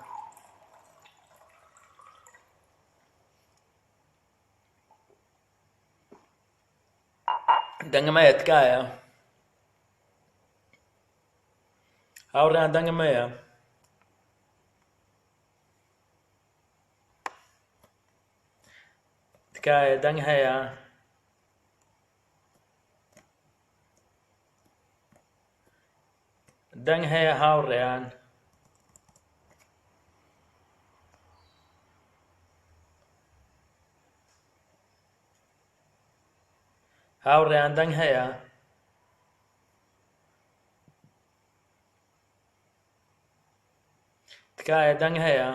دەنگم هەیە تکایە هاوڕێیان دەنگم هەیە تکایە دەنگ هەیە هاوڕێیان دەنگ هەیە تکایە دەنگ هەیە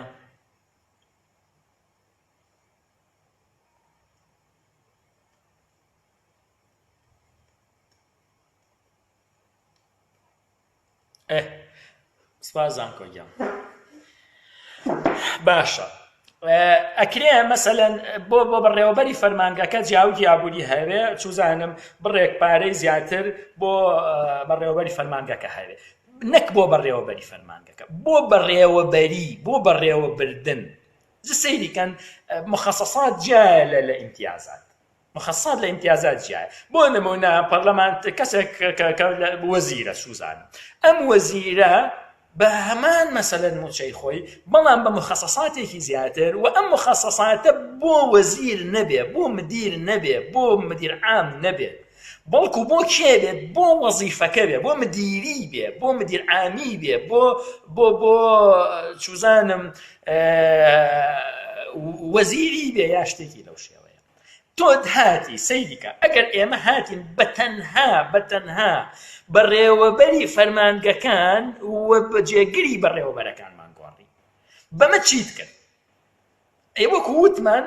سپاسان کۆگیان باشە ئەکرێ مەسەلەن بۆ بەڕێوەبەری فەرمانگەکە جیاوگی ئابووری هەبێ چوزانم بڕێک پارەی زیاتر بۆ بەڕێوەبەری فەرمانگەکە هەبێ نەک بۆ بەڕێوەبەری فەرمانگەکە بۆ بەڕێوەبردن سەیریکەن مخصصات جایە لە ئیمتیازات مخصصات لە ئیمتیازات جایە بۆ نمونە پەرلەمان کەسێک وەزیرە سوزانم ئەم وەزیرە بە هەمان مەسەلەن موچەی خۆی بەڵام بە مخصصاتێکی زیاتر و ئەم مخصصاتە بۆ وەزیر نەبێ بۆ مدیر نەبێ بۆ مدیر عام نەبێ بەڵکو بۆ کێ بێت بۆ وەزیفەکە بێ بۆ مدیری بێ بۆ مدیر عامی بێ بۆ چوزانم وەزیری بێ یا شتێکی لەو شێوەیە تۆ هاتی سەیریکە ئەگەر ئێمە هاتین بەتەنها بەڕێوەبەری فەرمانگەکان و بەجێگری بەڕێوەبەرەکانمان گۆڕی بەمە چیت کرد وەکو وتمان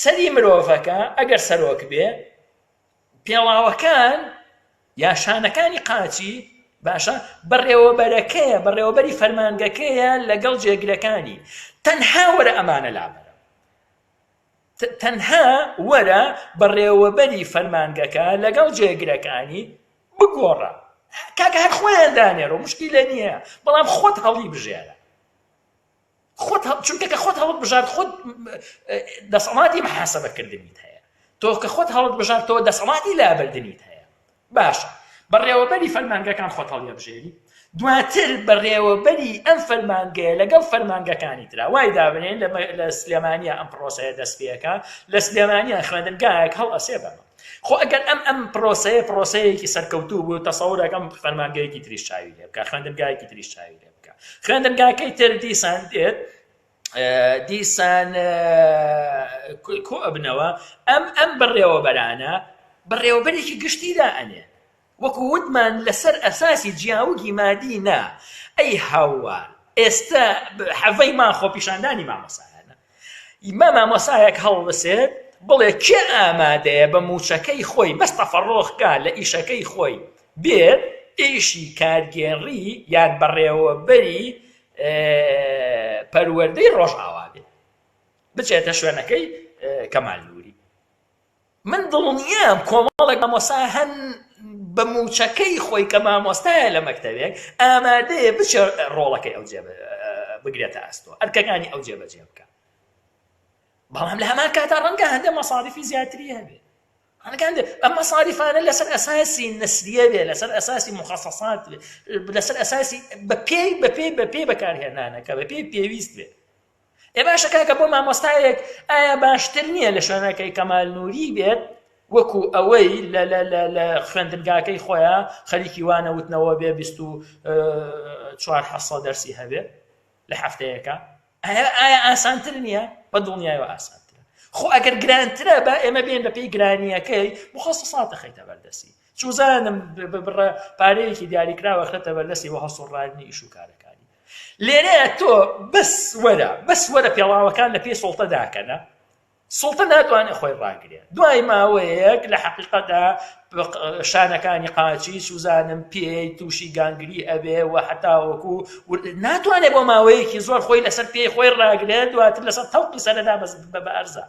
سەری مرۆڤەکە ئەگەر سەرۆک بێ پێڵاوەکان یا شانەکانی قاچی باشە بەڕێوەبەرەکەیە بەڕێوەبەری فەرمانگەکەیە لەگەڵ جێگرەکانی تەنها وەرە ئەمانە لابەرە تەنها وەرە بەڕێوەبەری فەرمانگەکە لەگەڵ جێگرەکانی بگۆڕە کاکە هەر خۆیان دانێرە مشکیلە نییە بەڵام خۆت هەڵی بژێرە چونکە کە خۆت هەڵت بژار خۆت دەسەڵاتی محاسەبەکردنیت هەیە تۆ کە خۆت هەڵت بژار تۆ دەسەڵاتی لابردنیت هەیە باشە بەڕێوەبەری فەرمانگەکان خۆت هەڵی بژێری دواتر بەڕێوەبەری ئەم فەرمانگەیە لەگەڵ فەرمانگەکانی ترا وای دابنێن لە سلێمانیا ئەم پرۆسەیە دەست پێەکە لە سلێمانیا خوێندنگایەک هەڵ ئەسێ بەمە خۆ ئەگەر ئەم پرۆسەیەکی سەرکەوتوو بوو تەسەوورەکەم فەرمانگەیەکی تریش چاوی لێ بکە خوێندنگایەکی تریش چاوی لێ بکە خوێندنگاکەی تر دیسان دێت دیسان کۆ ئەبنەوە ئەم بەڕێوەبەرانە بەڕێوەبەرێکی گشتیدا ئەنێ وەکو وتمان لەسەر ئەساسی جیاوگی مادی نا ئەی هاوار ئێستا حەڤەی مان خۆپیشاندانی مامۆسایانە مامۆسایەک هەڵبسێت بڵێ کێ ئامادەیە بە موچەکەی خۆی مەستە فەڕۆخکە لە ئیشەکەی خۆی بێت ئیشی کارگێڕی یان بەڕێوەبەری پەروەردەی ڕۆژئاوا بێت بچێتە شوێنەکەی کەمال نووری من دڵنیام کۆمەڵێک مامۆستا هەن بە موچەکەی خۆی کە مامۆستایە لە مەکتەبێک ئامادەیە بچێ ڕۆڵەکەی ئەو جێ بگرێتە ئەستۆ ئەرکەکانی ئەو جێبەجێ بکە بەڵام لە هەمان کاتا ڕەنگە هەندێک مەساریفی زیاتری هەبێ ئەم مەساریفانە لەسەر ئەساسی نسریە بێ لەسەر ئەساسی مخصصات بێ لەسەر ئەساسی بەپێی بەکارهێنانەکە بەپێی پێویست بێ باشە کاکە بۆ مامۆستایەک ئایا باشتر نییە لە شوێنەکەی کەمال نووری بێت وەکو ئەوەی لە خوێندنگاکەی خۆیان خەریکی وانە وتنەوە بێ 24 دەرسی هەبێ لە هەفتەیەکە ئایا ئاسانتر نییە بە دڵنیایەوە ئاسانترە خۆ ئەگەر گرانترە بە ئێمە بێن لە پێی گرانیەکەی مخصصاتە خەیتە بەردەستی چوزانم بڕە پارەیەکی دیاریکراوە خەتە بەردەستی بۆ هەسوڕانی ئیش و کارەکانی لێرەیە تۆ بەس وەرە پێڵاوەکان لە پێی سوڵتە داکەنە سوڵتە ناتوانێت خۆی ڕاگرێت دوای ماوەیەک لە حەقیقەتدا شانەکانی قاچی سوزانم پێی تووشی گانگری ئەبێ و هەتاوەکو ناتوانێت بۆ ماوەیەکی زۆر خۆی لەسەر پێی خۆی ڕاگرێت دواتر لەسەر تەوقی سەرەدا بە ئەرزە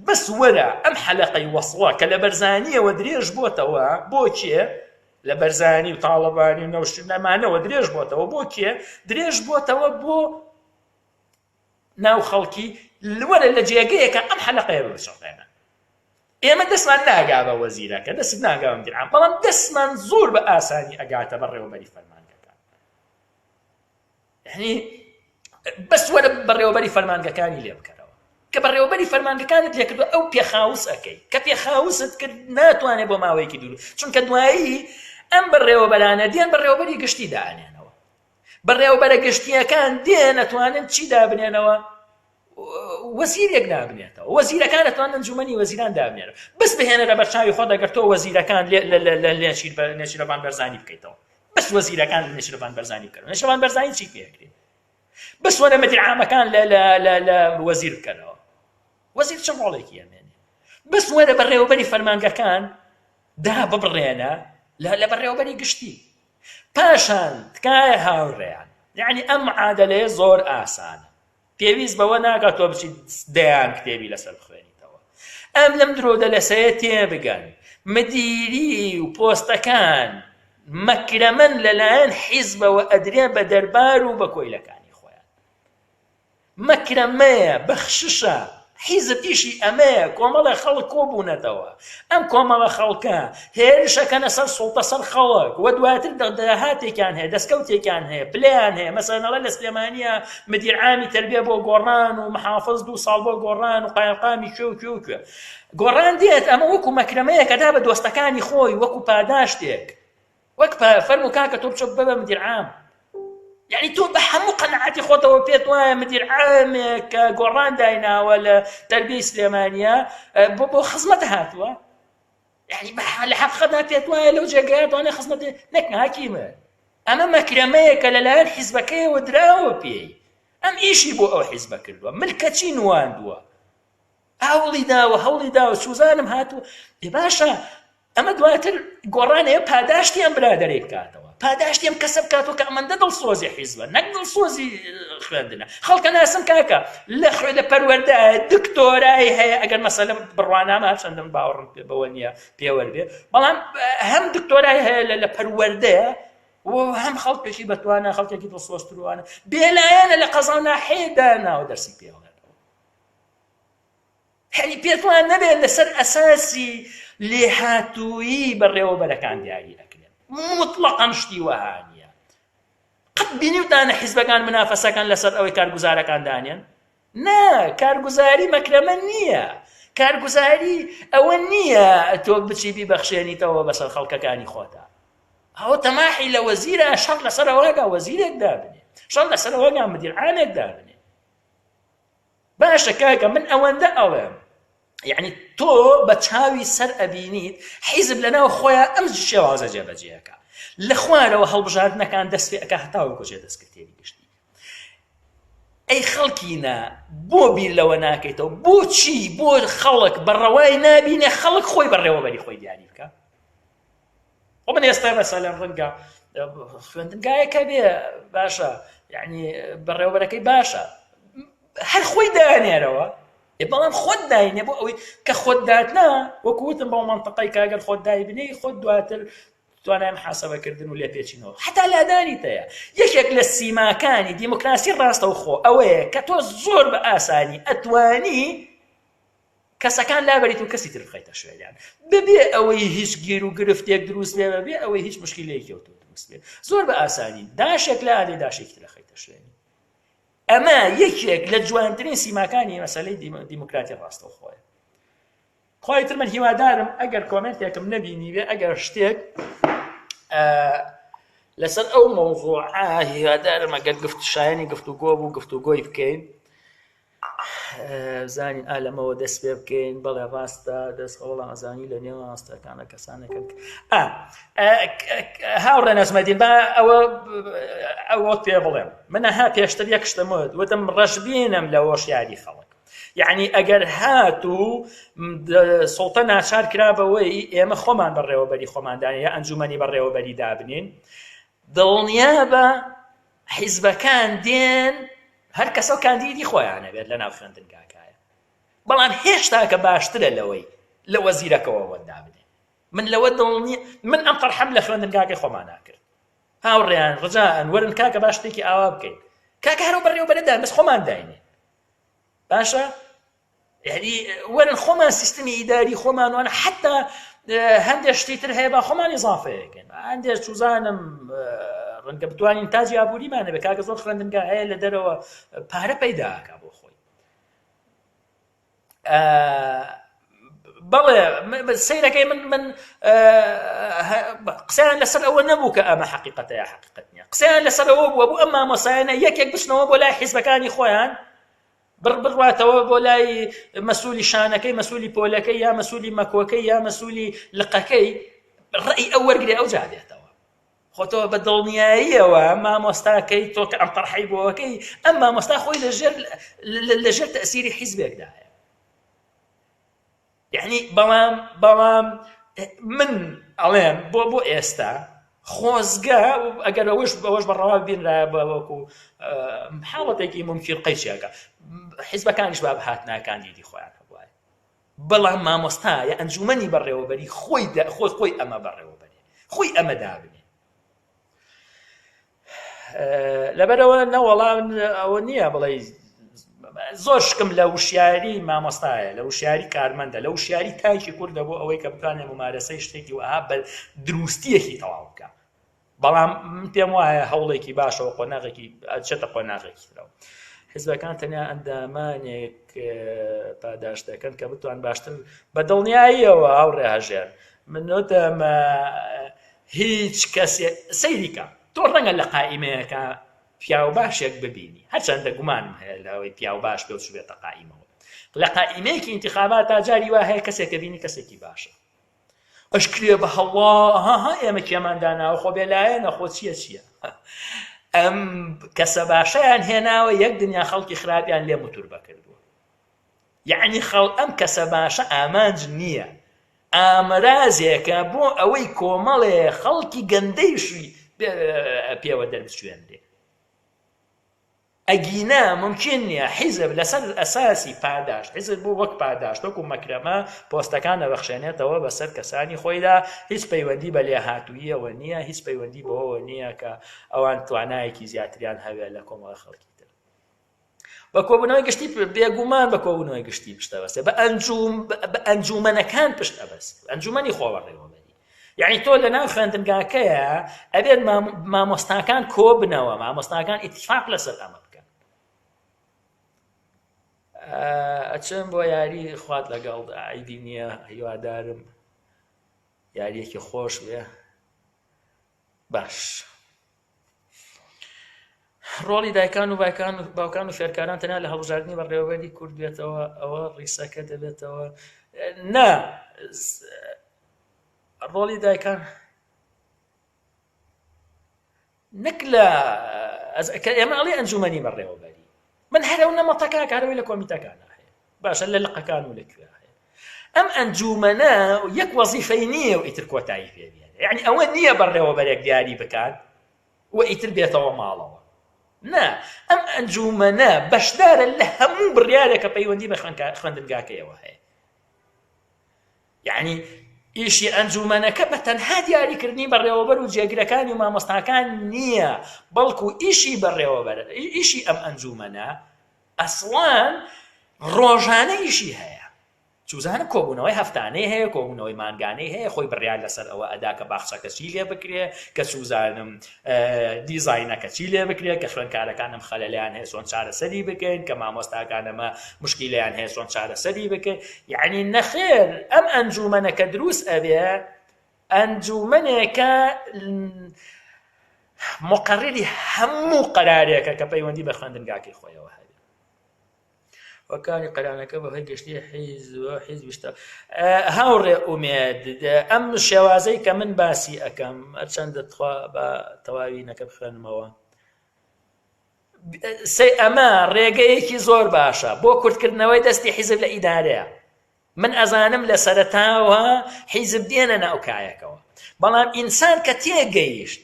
بەس وەرە ئەم حەلەقەی وەسڵە کە لە بەرزانیەوە درێژ بۆتەوە بۆ کێ لە بەرزانی و تاڵەبانی و نەوشتنەمانەوە درێژ بۆتەوە بۆ کێ درێژ بۆتەوە بۆ ناو خەڵکی وەرە لە جێگەیەکە ئەم حەلەقەیە بچڕێنە ئێمە دەستمان ناگا بە وەزیرەکە دەست ناگا بە مدیر عام بەڵام دەستمان زۆر بە ئاسانی ئەگاتە بەڕێوەبەری فەرمانگەکان یعنی بەس وەرە بەڕێوەبەری فەرمانگەکانی لێ بکەرەوە کە بەڕێوەبەری فەرمانگەکانت لێ کردووە ئەو پێخاوس ئەەکەی کە پێخاوست کرد ناتوانێت بۆ ماوەیەکی دوور چونکە دوایی ئەم بەڕێوەبەرانە دێن بەڕێوەبەری گشتی دانێنەوە بەڕێوەبەرە گشتیەکان دێن ئەتوانن چی دابنێنەوە وەزیرێک دابنێتەوە وەزیرەکان ئەتوانن ئەنجومەنی وەزیران دابنێنەوە بەس بهێنەرە بەرچاوی خۆ دەگەر تۆ وەزیرەکان لە نێچیرەوان بەرزانی بکەیتەوە بەس وەزیرەکان لە نێچیرەوان بەرزانی بکەن نێچیرەوان بەرزانی چی پێکرێت بەس وەرە مەدیر عامەکان لە وەزیر بکەنەوە وەزیر چ ڕۆڵێکی ئەمێنێ بەس وەرە بەڕێوەبەری فەرمانگەکان دا ببڕێنە لە بەڕێوەبەری گشتی پاشان تکایە هاوڕێیان یعنی ئەم معادلەیە زۆر ئاسانە پێویست بەوە ناکات تۆ بچیت دەیان کتێبی لەسەر بخوێنیتەوە ئەم لەم درۆدە لەسەیە تێبگەن مدیری و پۆستەکان مەکرەمەن لەلایەن حیزبەوە ئەدرێ بە دەربار و بە کۆیلەکانی خۆیان مەکرەمەیە بەخششە حیزب ئیشی ئەمەیە کۆمەڵە خەڵک کۆبوونەتەوە ئەم کۆمەڵە خەڵکە هێرشەکەنە سەر سوڵتە سەر خەڵک و دواتر دەهاتێکیان هەیە دەستکەوتێکیان هەیە پلیان هەیە مەسەلەنەڵە لە سلێمانیە مدیر عامی تەربیە بۆ گۆڕان و محافظ 2 ساڵ بۆ گۆڕان و قایقامی کوێ گۆڕان دێت ئەمە وەکو مەکرەمەیە کە دا بە دۆستەکانی خۆی وەکو پاداشتێک وەک فەرموو کاکە تۆ بچە ببە مدیر عام يعني تو بحمو قناعتي خوته وبيت وانا مدير عام كقران داينا ولا تربية سليمانية بو خصمتها هاتوا يعني بحق خدها بيت وانا لو جاقات وانا خصمتي نك هاكيمة أما مكرميك للان حزبك ودراوة بي أم إيشي بو أو حزبك الوا ملكتين وان دوا هولي داو شو زانم هاتوا باشا أما دواتر قران ايه پاداشتي ام برادري بكاتوا پاداشتیم کەسب کاتۆ کە ئەمەندە دڵسۆزی حیزبە نەک دڵسۆزی خوێندنە خەڵکە ناسم کاکە لە پەروەردە دکتۆرای هەیە ئەگەر مەسەلە بڕوانامە چەندم باوەڕم بەوە نییە پێوەربێ بەڵام هەم دکتۆرای هەیە لە پەروەردەیە و هەم خەڵکێکی بەتوانە خەڵکێکی دڵسۆزتروانە بێلایەنە لە قەزاو ناحەیەدا ناوە دەرسی پێوەڵێنەوە هەنی پێتوان نەبێت لەسەر ئەساسی لێهاتوویی بەڕێوەبەرەکان دیاری مطلقا شتی وهانیە قەت بینیوتانە حیزبەکان منافەسەکان لەسەر ئەوەی کارگوزارەکان دانێن نا کارگوزاری مەکرەمە نییە کارگوزاری ئەوە نییە تۆ بچی بیبەخشێنیتەوە بەسەر خەڵکەکانی خۆتا ئەوە تەماحی لە وەزیرە شەڕ لەسەر ئەوەگا وەزیرێک دابنێ شەڕ لەسەر ئەوەگا مدیر عامێک دابنێ باشە کاکە من ئەوەندە ئەوەم يعني تو بتشاوي سر أبينيت حزب لنا وخويا أمز شوازة جبجيكا لخوارا وهالبجارنا كان دس في أكاهتا وكوجي دس كتيري قشتي أي خلقينا بو بير لو ناكيتو بو تشي بو خلق برواي نابيني خلق خوي بروا بري خوي ديالي بكا ومن يستطيع مثلا رنقا فندقايا كبير باشا يعني بروا بركي باشا هل خوي داني روا بەڵام خۆت داینێ بۆ ئەوەی کە خۆت داتنا وەکوتم بەو منطقەی کاگەر خۆت دای بنێ خۆت دواتر توانای محاسبەکردن و لێ پێچینەوە حتا لادانیتەیە یەکێک لە سیماکانی دیموکراسی ڕاستەوخۆ ئەوەیە کە تۆ زۆر بە ئاسانی ئەتوانی کەسەکان لابەریت و کەسی تر بخەیتە شوێنیان ببێ ئەوەی هیچ گیر و گرفتێک دروست بێ بەبێ ئەوەی هیچ مشکلەیەکی ئەو تۆ دروست بێ زۆر بە ئاسانی داشێک لە ئادەی داشێکی تر خەیتە شوێنی ئەمە یەکێک لە جوانترین سیماکانی مەسەلەی دیموکراتی ڕاستەوخۆیە خۆی تر من هیوادارم ئەگەر کۆمنتێکم نەبینی بێ ئەگەر شتێک لەسەر ئەو مەوزوع هیوادارم ئەگەر گفتوشایانی گفتوگۆ بوو گفتوگۆی بکەین زانین لەمەوە دەست پێ بکەین بەڵێ ڕاستە دەست وەڵام ئەزانی لە نێو ڕاستەکانە کەسانەکەن هاوڕێ نەسمەدین با ئەوە پێ بڵێم منەها پێشتر یەک شتەمەوە وتم ڕەشبینم لە وەشیاری خەڵک یعنی ئەگەر هاتوو سڵتە ناچار کرابەوەی ئێمە خۆمان بەڕێوەبەری خۆماندانی یا ئەنجومەنی بەڕێوەبەری دابنین دڵنیا بە حیزبەکان دێن هەر کەسە کاندیدی خۆیانە بێت لە ناو خوێندنگاکایە بەڵام هێشتا کە باشترە لەوەی لە وەزیرەکەەوە وەدابنێ من لەوە دڵنی من ئەم قەرحەم لە خوێندنگاکەی خۆمان ناکرد هاوڕێیان ڕجاءن وەرن کاکە باش شتێکی ئاوا بکەین کاکە هەرەوە بەڕێوەبەرەدان بەس خۆمان داینێ باشە یعنی وەرن خۆمان سیستمی ئیداری خۆمانوانە حتا هەندێک شتی تر هەیە با خۆمان ئیزافەیەکەن هەندێک چوزانم ڕەنگە بتوانین تاجی ئابووریمانە بێ کاکە زۆر خوێندنگا هەیە لە دەرەوە پارە پەیداکە بۆ خۆی بەڵێ سەیرەکەی من قسەیان لەسەر ئەوە نەبوو کە ئەمە حەقیقەتە یا حەقیقەت نییە قسەیان لەسەر ئەوە بووە بوو ئەم مامۆسایانە یەکێک بچنەوە بۆ لای حیزبەکانی خۆیان بڕواتەوە بۆ لای مەسوولی شانەکەی مەسوولی پۆلەکەی یا مەسوولی مەکۆکەی یا مەسوولی لقەکەی ڕێی ئەو وەرگێ ئەو جادێتەوە خۆتەوە بە دڵنیاییەوە مامۆستاکەی تۆ کە ئەم تەرحەی بۆەکەی ئەم مامۆستا خۆی لەژێر تەئسیری حیزبێکدایە یعنی بەڵام من ئەڵێم بۆ ئێستا خۆزگە ئەگەر ئەوەش بەڕەوا بینرا بەوەکو حاڵەتێکی ممفیرقەی چیاکە حیزبەکانیش با بەهاتنا کاندیدی خۆیان هەبووە بەڵام مامۆستا یا ئەنجومەنی بەڕێوەبەری خۆی ئەمە بەڕێوەبەری خۆی ئەمە دابنێ لەبەرەوە نەوەڵام ئەوە نییە بڵێ زۆر شکم لە وشیاری مامۆستایە لە وشیاری کارمەندە لە وشیاری تایکی کوردە بۆ ئەوەی کە بتوانێت ممارەسەی شتێکی وەها بە دروستیەکی تەواو بکە بەڵام پێم وایە هەوڵێکی باشەوە قۆناغێکی چێتە قۆناغێکی ترەوە حیزبەکان تەنیا ئەندامانێک پاداش دەکەن کە بتوان باشتر بە دڵنیاییەوە هاوڕێ هەژێر من نۆتەم هیچ کەسێ سەیریکە تۆ ڕەنگە لە قائیمەیەکە پیاو باشێک ببینی هەرچەندە گومانم هەیە لەوەی پیاو باش بێ بێتە قائیمەوە لە قائیمەیەکی ئینتیخابات تا جاری وا هەیە کەسێکە بینی کەسێکی باشە ئەشکرێ بە هەڵڵا ئێمە کێمانداناوە خۆ بێلایەنە خۆ چییە ئەم کەسە باشەیان هێناوە یەک دنیا خەڵکی خراپیان لێ موتور بەکردووە یعنی ئەم کەسە باشە ئامانج نییە ئامرازێکە بۆ ئەوەی کۆمەڵێ خەڵکی گەندەیشی پێوە دەربچێنرێ ئەگینا ممکن نییە حیزب لەسەر ئەساسی پاداش حیزب بوو وەک پاداش وەکو مەکرەمە پۆستەکان دەبەخشێنێتەوە بەسەر کەسانی خۆیدا هیچ پەیوەندی بە لێهاتوویەوە نییە هیچ پەیوەندی بەوەوە نییە کە ئەوان توانایەکی زیاتریان هەوێت لە کۆمەڵە خەڵکی تر بە کۆبوونەوەی گشتی بێگومان بە کۆبوونەوەی گشتی پشت ئەبەستێ بە ئەنجومەنەکان پشت ئەبەست ئەنجومەنی خۆوەڕێوەبەری یعنی تۆ لە ناو خوێندنگاکەیە ئەبێت مامۆستاکان کۆبنەوە مامۆستاکان ئیتیفاق لەسەر ئەمە ئەچم بۆ یاری خوات لەگەڵ عیدی نییە هیوادارم یاریەکی خۆش بێ باش ڕۆڵی دایکان و باوکان و فێرکاران تەنیا لە هەڵبژاردننی بەڕێوەبەری کورد بێتەوە ئەوە ڕیسەکە دەبێتەوە نا ڕۆڵی دایکان نەک لە ئێمە ئەڵێ ئەنجومەنی بەڕێوەبەری من هەرەو نەمەتەکە کارەوەی لە کۆمیتەکانە هەیە باشە لە لقەکان و لەکوێ هەیە ئەم ئەنجومەنە یەک وەزیفەی نییە و ئیتر کۆتایی پێ بێنێ یعنی ئەوە نییە بەڕێوەبەرێک دیاری بکات و ئیتر بێتەوە ماڵەوە نا ئەم ئەنجومەنە بەشدارە لە هەموو بڕیارێکە پەیوەندی بە خوێندنگاکەیەوە هەیە یعنی ئیشی ئەنجومەنەکە بە تەنها دیاریکردنی بەڕێوەبەر و جێگرەکانی و مامۆستاکان نییە بەڵکو ئیشی بەڕێوەبەر ئیشی ئەم ئەنجومەنە ئەسڵان ڕۆژانە ئیشی هەیە چوزانە کۆبوونەوەی هەفتانەی هەیە کۆبوونەوەی مانگانەی هەیە خۆی بڕیار لەسەر ئەوە ئەدا کە باخچەکە چی لێ بکرێ کە چوزانم دیزاینەکە چی لێ بکرێ کە خوێندکارەکانم خەلەلیان هەیە چۆن چارەسەری بکەین کە مامۆستاکانەمە مشکیلیان هەیە چۆن چارەسەری بکەین یعنی نەخێر ئەم ئەنجومەنەکە دروست ئەبێ ئەنجومەنێکە مقرری هەموو قەرارێکە کە پەیوەندی بە خوێندنگاکەی خۆیەوە هەیە وەکانی قەرانەکە بەهۆی گەشتی حیزب هاوڕێ ئومێد ئەم شێوازەی کە من باسی ئەەکەم هەرچەندە بە تەواوی نەکە بخوێنمەوە ئەمە ڕێگەیەکی زۆر باشە بۆ کورتکردنەوەی دەستی حیزب لە ئیدارەیە من ئەزانم لە سەرەتاوە حیزب دێنە ناوکایەکەوە بەڵام ئینسان کە تێگەیشت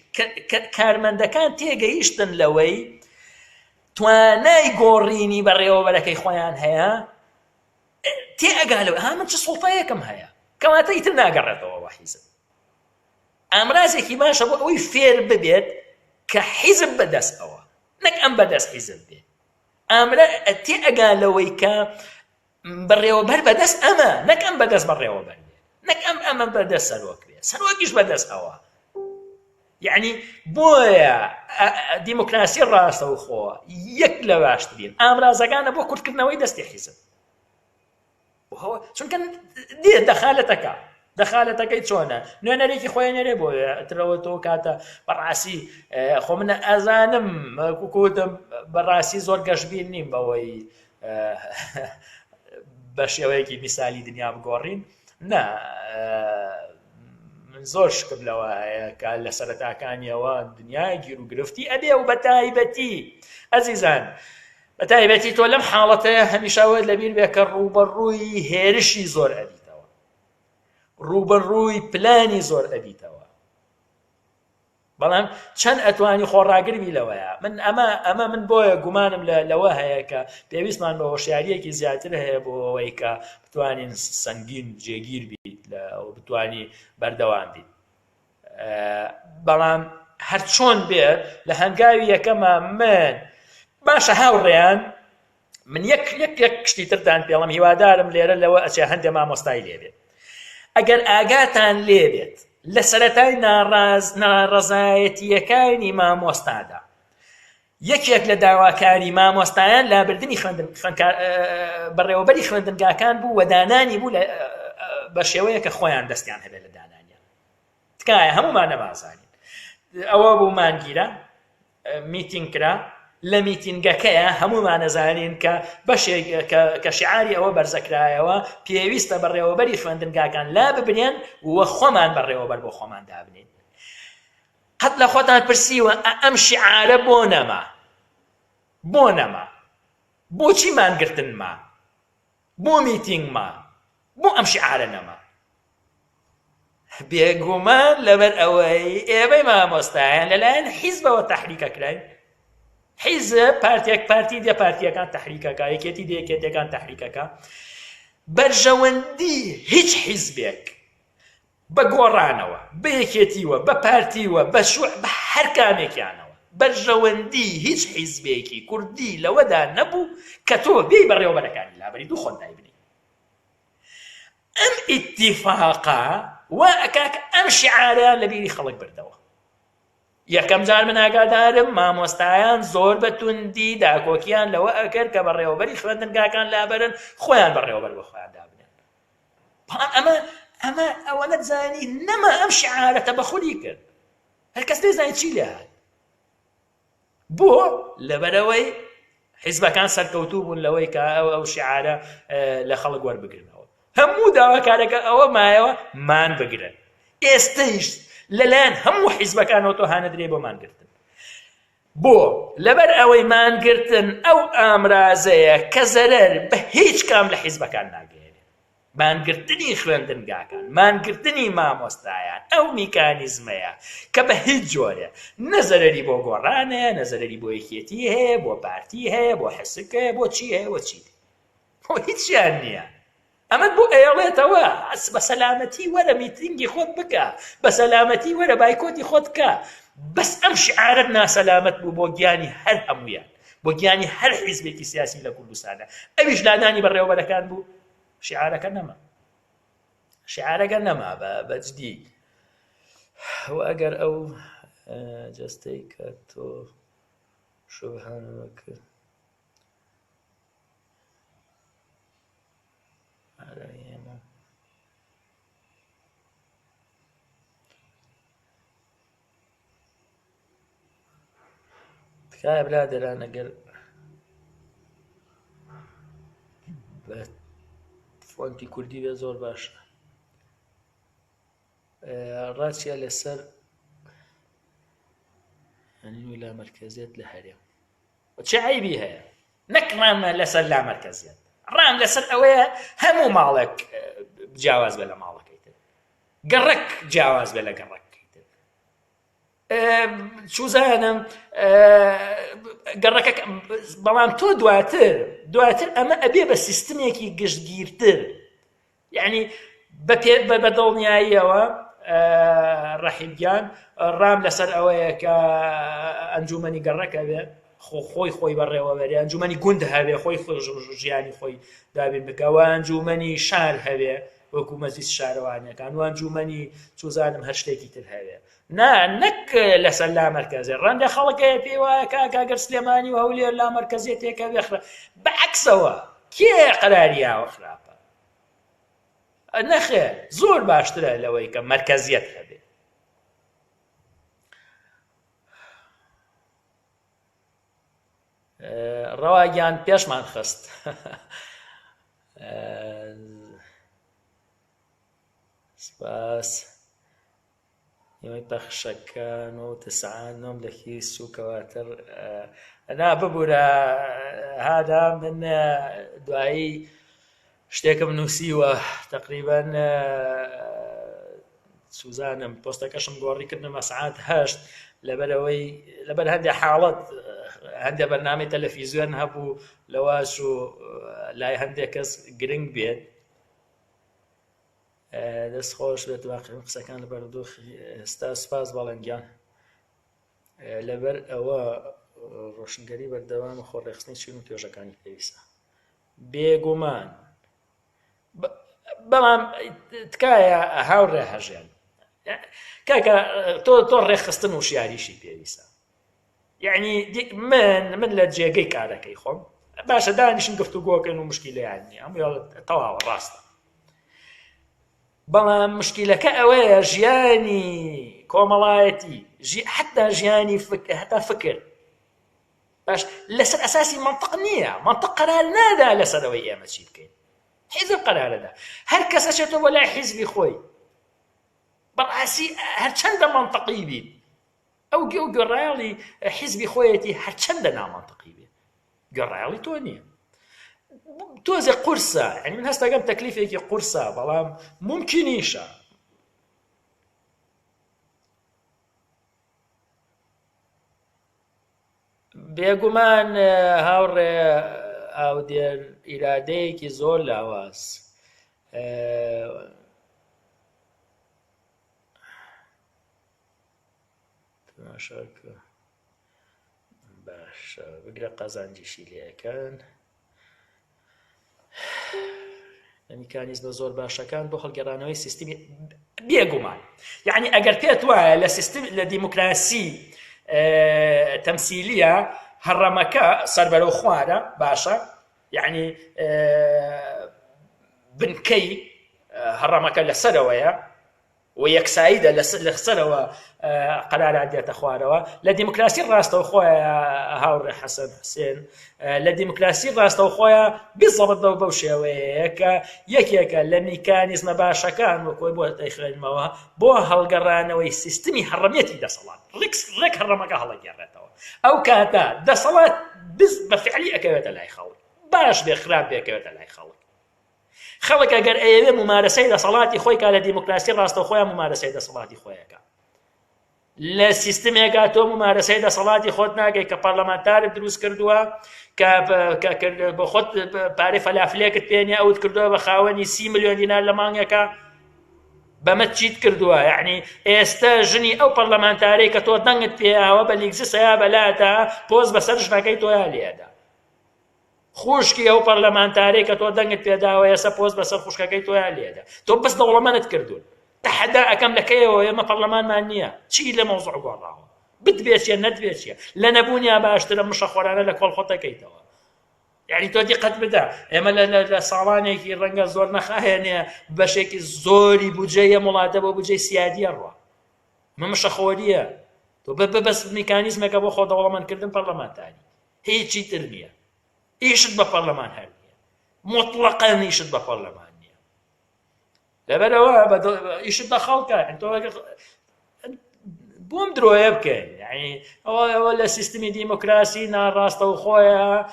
کارمەندەکان تێگەیشتن لەوەی توانای گۆڕینی بەڕێوەبەرەکەی خۆیان هەیە تێئەگالەوە من چ سوڵتەیەکم هەیە کەواتە ئیتر ناگەڕێتەوە بە حیزب ئامرازێکی باشە بۆ ئەوەی فێر ببێت کە حیزب بەدەستەوە نەک ئەم بەدەست حیزب بێت تێئەگالەوەی کە بەڕێوەبەر بەدەست ئەمە نەک ئەم بەدەست بەڕێوەبەر بێت نەک ئەمە بەدەست سەرۆک بێت سەرۆکیش بەدەست ئەوە یعنی بۆیە دیموکراسی ڕاستەوخۆ یەک لە باشترین ئامرازەکانە بۆ کورتکردنەوەی دەستی حیزب چونکە دێت دەخالەتەکەی چۆنە نوێنەرێکی خۆی نەرێ بۆیە ئەترەوە تۆ کاتە بەڕاستی خۆ منە ئەزانم کوکوتم بەڕاستی زۆر گەشتبین نیم بەوەی بە شێوەیەکی میسالی دنیا بگۆڕین نا زۆر شکم لەوە هەیە کە لە سەرەتاکانیەوە دنیای گیر و گرفتی ئەبێ و بەتایبەتی ئەزیزان بەتایبەتی تۆ لەم حاڵەتەیە هەمیشەوە لەبیر بێ کە ڕوبەڕووی هێرشی زۆر ئەبیتەوە ڕوبەڕووی پلانی زۆر ئەبیتەوە بەڵام چەند ئەتوانی خۆڕاگربی لەوەیە ئەمە من بۆیە گومانم لەوە هەیە کە پێویستمان بە هۆشیاریەکی زیاتر هەیە بۆ ئەوەی کە بتوانین سەنگین جێگیر بیت بتوانی بەردەوام بیت بەڵام هەرچۆن بێت لە هەنگاوی یەکەمە من باشە هاوڕێیان من یەک شتی تردان پێڵم هیوادارم لێرە لەوە ئەچێ هەندێک مامۆستای لێبێت ئەگەر ئاگاتان لێبێت لە سەرەتای ناڕەزایەتیەکانی مامۆستادا یەکێک لە داواکاری مامۆستایان لابردنی بەڕێوەبەری خوێندنگاکان بوو و دانانی بوو بە شێوەیە کە خۆیان دەستیان هەبێت لە دانانیان تکایە هەمومان نەبازانین ئەوە بوو مانگیرە میتینگ کرا لە میتینگەکەیە هەمومان نەزانین کە بەشێک کە شیعاری ئەوە بەرزەکرایەوە پێویستە بەڕێوەبەری خوێندنگاکان لا ببنێن و خۆمان بەڕێوەبەر بۆ خۆمان دابنین قەت لە خۆتان پرسیوە ئەم شیعارە بۆ نەما بۆچی مانگرتنما بۆ میتینگما بۆ ئەم شیعارە نەما بێگومان لەبەر ئەوەی ئێوەی مامۆستایان لەلایەن حیزبەوە تەحریکەکراین حیزب پارتی دێ پارتیەکان تەحریکەکە یەکێتی دێ یەکێتەکان تەحریکەکە بەرژەوەندی هیچ حیزبێک بە گۆڕانەوە بە یەکێتیوە بە پارتیوە بە هەر کامێکیانەوە بەرژەوەندی هیچ حیزبێکی کوردی لەوەدا نەبوو کە تۆ بێی بەڕێوەبەرەکانی لابەری دوو خۆندای بنی ئەم ئیتیفاقا وا ئەکاک ئەم شیعاریان لە بیری خەڵک بردەوە یەکەم جار من ئاگادارم مامۆستایان زۆر بەتوندی داکۆکیان لەوە ئەکرد کە بەڕێوەبەری خوێندنگاکان لابەرن خۆیان بەڕێوەبەر بە خۆیان دابنێن ئەمە ئەوە نەتزانی نەما ئەم شیعارەتە بەخودی کرد هەر کەس نەزانی چی لێ هات بۆ لەبەرەوەی حیزبەکان سەرکەوتوو بوون لەوەی کە ئەو شیعارە لە خەڵک وەربگرنەوە هەموو داواکارەکە ئەوە مایەوە مان بگرن ئێستەیش لەلایەن هەموو حیزبەکانەوە تۆ هانە درێ بۆ مانگرتن بۆ لەبەر ئەوەی مانگرتن ئەو ئامرازەیە کە زەرەر بە هیچ کام لە حیزبەکان ناگەێنێ مانگرتنی خوێندنگاکان مانگرتنی مامۆستایان ئەو میکانیزمەیە کە بە هیچ جۆرە نەزەرەری بۆ گۆڕانەیە نەزەرەری بۆ یەکێتی هەیە بۆ پارتی هەیە بۆ حسک هەیە بۆ چی هەیە بۆ چی بۆ هیچیان نییە ئەمە بۆ ئێڵێتەوە بە سەلامەتی وەرە میتینگی خۆت بکە بە سەلامەتی وەرە بایکۆتی خۆت بکە بەس ئەم شیعارەت ناسەلامەت بوو بۆ گیانی هەر هەموویان بۆ گیانی هەر حیزبێکی سیاسی لە کوردستانە ئەویش لادانی بەڕێوەبەرەکان بوو شیعارەکە نەما بەجدی و ئەگەر ئەو جەستەی کە تۆ شوبهانەوە کرد تکایە برادەران ئەگەر بە فۆنتی کوردی بێ زۆر باشە. ڕاستیە لەسەر ئەنی لا مەرکەزیەت لە هەرێم چه عیبی هەیە؟ نەک ڕامە لەسەر لا مەرکەزیەت، ڕام لەسەر ئەوەیە هەموو ماڵێک جیاواز بە لە ماڵەکەی تر، گەڕەک جیاواز بە لە گەڕەکەی تر، چوزانم گەڕەکە. بەڵام تۆ دواتر ئەمە ئەبێ بە سیستمێکی گشتگیرتر، یعنی بە دڵنیاییەوە ڕەحیمگیان ڕام لەسەر ئەوەیە کە ئەنجومەنی گەڕەکە بێ خۆی بەڕێوە بەرێ، ئەنجومەنی گوند هەبێ خۆی ژیانی خۆی دابین بکەوە، ئەنجومەنی شار هەبێ وەکو مەجلیس شارەوانیەکان، و ئەنجومەنی چوزانم هەر شتێکی تر هەبێ. نەک لەسەر لا مەرکەزیەت. ڕەنگە خەڵکەیە پێی وایە کاگەر سلێمانی و هەولێر لا مەرکەزیەتێکە بێ، بەعەکسەوە کێ قەراریاوە خراپە؟ نەخێر، زۆر باشترە لەوەی کە مەرکەزیەت هەبێ. ڕەواگیان پێشمان خست سپاس. ئێمەی پەخشەکان و تسعانۆم لە هیچ و کەواتر ئەنا ببوورە هادا من دوایی شتێکم نووسیوە تقریبان سوزانم پۆستەکەشم گۆڕی کردنمە سەعات 8 لەبەر هەندێک حاڵەت هەندێک بەرنامەی تەلەڤیزیۆن هەبوو لەواش و لای هەندێک کەس گرنگ بێت دەست خۆش بێت واقعی قسەکان لەبەر دۆخی ئێستا. سپاس بەڵێنگیان لەبەر ئەوە ڕۆشنگەری بەردەوام و خۆڕێخستنی چین و توێژەکانی پێویستە بێگومان. بەڵام تکایە هاوڕێ هەژیان کاکە تۆ ڕێخستن و شیاریشی پێویستە. یعنی من لە جێگەی کارەکەی خۆم باشە دانیشن گفتوگۆکەن و مشکیلەیان نییە، هەموو تەواوە ڕاستە. بەڵام مشکیلەکە ئەوەیە ژیانی کۆمەڵایەتی حتا ژیانی هەتا فکر باش لەسەر ئەساسی منطق نییە. منطق قەرار نادا لەسەرەوەی ئێمە چی بکەین. حیزب قەرارەدا هەر کەس ئەچێتەوە بۆ لای حیزبی خۆی بەڕاستی هەرچەندە منطقی بیت ئەو گۆڕایەڵی حیزبی خۆیەتی هەرچەندە نامەنطقی بێت گۆڕایەڵی تۆ نییە. تۆزێ قورسە، یعنی من هەستەکەم تەکلیفێکی قورسە، بەڵام ممکنیشە بێگومان هاوڕێ ئاودێر ئیرادەیەکی زۆر لاواز تماشاکە باشە بگرە قەزانجیشی لێەکەن میکانیزمە زۆر باشەکان بۆ هەڵگەڕانەوەی سیستمی بێگومان. یعنی ئەگەر پێت وایە لە دیموکراسی تەمسیلیە هەڕەمەکە سەربەرەو خوارە باشە، یعنی بنکەی هەڕەمەکە لەسەرەوەیە و یەکساییدە لەسەرەوە قەرارات دێتە خوارەوە. لە دیموکراسی ڕاستەو خۆیە هاوڕێ حەسەن حوسێن، لە دیموکراسی ڕاستەو خۆیە بیزەبت بەو شێوەیە کە یەکێکە لە میکانیزمە باشەکان وەکۆی بۆ دەیخێنمەوە بۆ هەڵگەڕانەوەی سیستمی هەڕەمەتی دەسەڵات ڕێک هەڕەمەکە هەڵەگێڕێتەوە. ئەو کاتە دەسەڵات بەفعلی ئەکەوێتە لای خەڵک، باش بێ خراپ بێکەوێتە لای خەڵک. خەڵک ئەگەر ئەوێ ممارەسەی دەسەڵاتی خۆی کا لە دیموکراسی ڕاستە خۆیان ممارەسەی دەسەڵاتی خۆیەکە. لە سیستمێکا تۆ ممارەسەی دەسەڵاتی خۆت ناگەی کە پەرلەمانتارت دروست کردووە کە بە خۆت پارەی فەلافلێکت پێنیە ئەوت کردووە بە خاوەنی 30 ملیۆن دینار لە مانگێکە بەمە چیت کردووە. یعنی ئێستا ژنی ئەو پەرلەمانتارەی کە تۆ دەنگت پێیاوە بە لیگزسەیە بەلاتە پۆست بەسەر ژنەکەی تۆیان لێدا. خوشکی ئەو پەرلەمانتارەی کە تۆ دەنگت پێداوە ئێستا پۆست بەسەر خوشکەکەی تۆیان لێدا. تۆ بەس دەوڵەمەندت کردوون تەحەدا ئەەکەم لەکەیەوە ئێمە پەرلەمانمان نییە چی لە مەوزوع گۆڕاوە بتبێچیە نەتبێچیە لە نەبوونیا باشترە مشە خۆرانە لە کۆڵ خۆتەکەیتەوە. یعنی تۆ دیقەت بدە ئێمە لە ساڵانێکی ڕەنگە زۆر نەخایێنێ بەشێکی زۆری بودجەیە وڵاتە بۆ بودجەی سیادیە ڕوە مشەخۆریە تۆ بەس میکانیزمێکە بۆ خۆ دەوڵەمەندکردن پەرلەمانتاری هیچی تر نییە ئیشت بە پەرلەمان هەر نییە مطلقاً ئیشت بە پەرلەمان نییە لەبەرەوە ئیشت بە خەڵکە بۆم درۆیە بکەین یعنی ئەوە لە سیستمی دیموکراسی ناڕاستە و خۆیە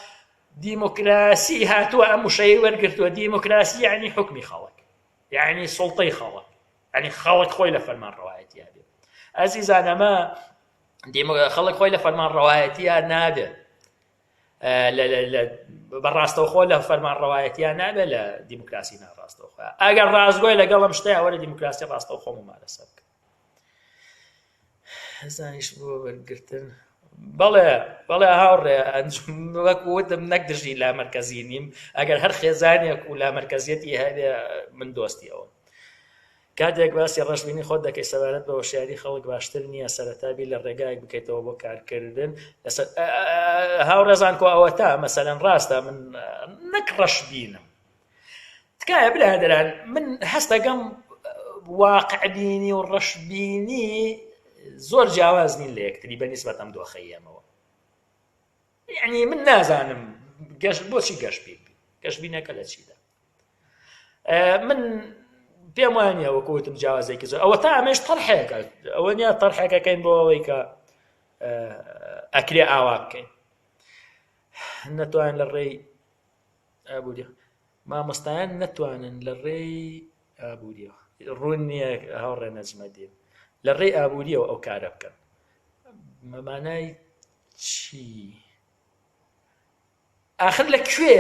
دیموکراسی هاتووە ئەم وشەی وەرگرتووە دیموکراسی یعنی حکمی خەڵک یعنی سوڵتەی خەڵک یعنی خەڵک خۆی لە فەرمانڕەوایەتیە بێت ئەزیزان ئەمە خەڵک خۆی لە فەرمانڕەوایەتیە نابێت بەڕاستەوخۆ لە فەرمانڕەوایەتیان نابێت لە دیموکراسی ناڕاستەوخۆ ئەگەر ڕازگۆی لەگەڵ ئەم شتەیە وەرە دیموکراسی ڕاستەوخۆ ممارەسە بکە زانیش بۆ وەرگرتن بەڵێ هاوڕێ وەکو وتم نەک دژی لا مەرکەزی نیم ئەگەر هەر خێزانێک و لا مەرکەزیەتی هەبێ من دۆستیەوە کاتێک باسی ڕەشبینی خۆت دەکەی سەبارەت بە وشیاری خەڵک باشتر نییە سەرەتابی لە ڕێگایەک بکەیتەوە بۆ کارکردن هاوڕێزان کۆ ئەوە تا مەسەلەن ڕاستە من نەک ڕەشبینم تکایە برادران من هەست دەکەم واقعبینی و ڕەشبینی زۆر جیاواز نین لە یەکتری بەنسبەت ئەم دۆخەی ئەمەوە یعنی من نازانم بۆچی گەشتبینەکە لە چیدا من پێم وانە وەکوتم جیاوازێکی زۆر ئەوە تا ئەمەش تەرحێکە ئەوە نیە تەرحێکەکەین بۆ ئەوەی کە ئەکرێ ئاوا بکەین نەتوانن لە ڕێی ئابووری مامۆستایان نەتوانن لە ڕێی ئابووریەوە ڕوون نییە هاوڕێ نەجمەدین لە ڕێی ئابووریەوە ئەو کارە بکەن مەمانای چی ئاخر لەکوێ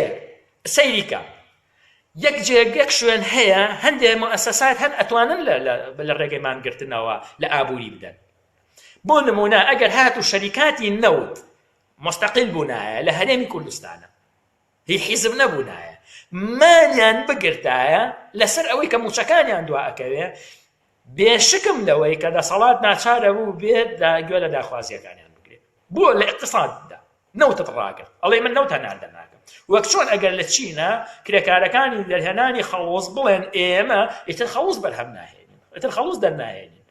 سەیریکە یەک شوێن هەیە هەندێک مؤسسات هەن ئەتوانن لە ڕێگەی مانگرتنەوە لە ئابووری بدەن بۆ نمونە ئەگەر هات و شەریکاتی نەوت مستەقیل بوونایە لە هەرێمی کوردستانە هی حیزب نەبوونایە مانیان بگرتایە لەسەر ئەوەی کە موچەکانیان دوا ئەکەوێ بێشکم لەوەی کە دەسەڵات ناچارە بوو بێت گوێ لە داخوازیەکانیان بگرێت بۆ لە اقتصاددا نەوتت ڕاگرت ئەڵێ من نەوتە ناردەناکەم وەک چۆن ئەگەر لە چینە کرێکارەکانی دەرهێنانی خەڵوز بڵێن ئێمە ئیتر خەڵوز بەرهەم ناهێنین ئیتر خەڵوز دەرناهێنین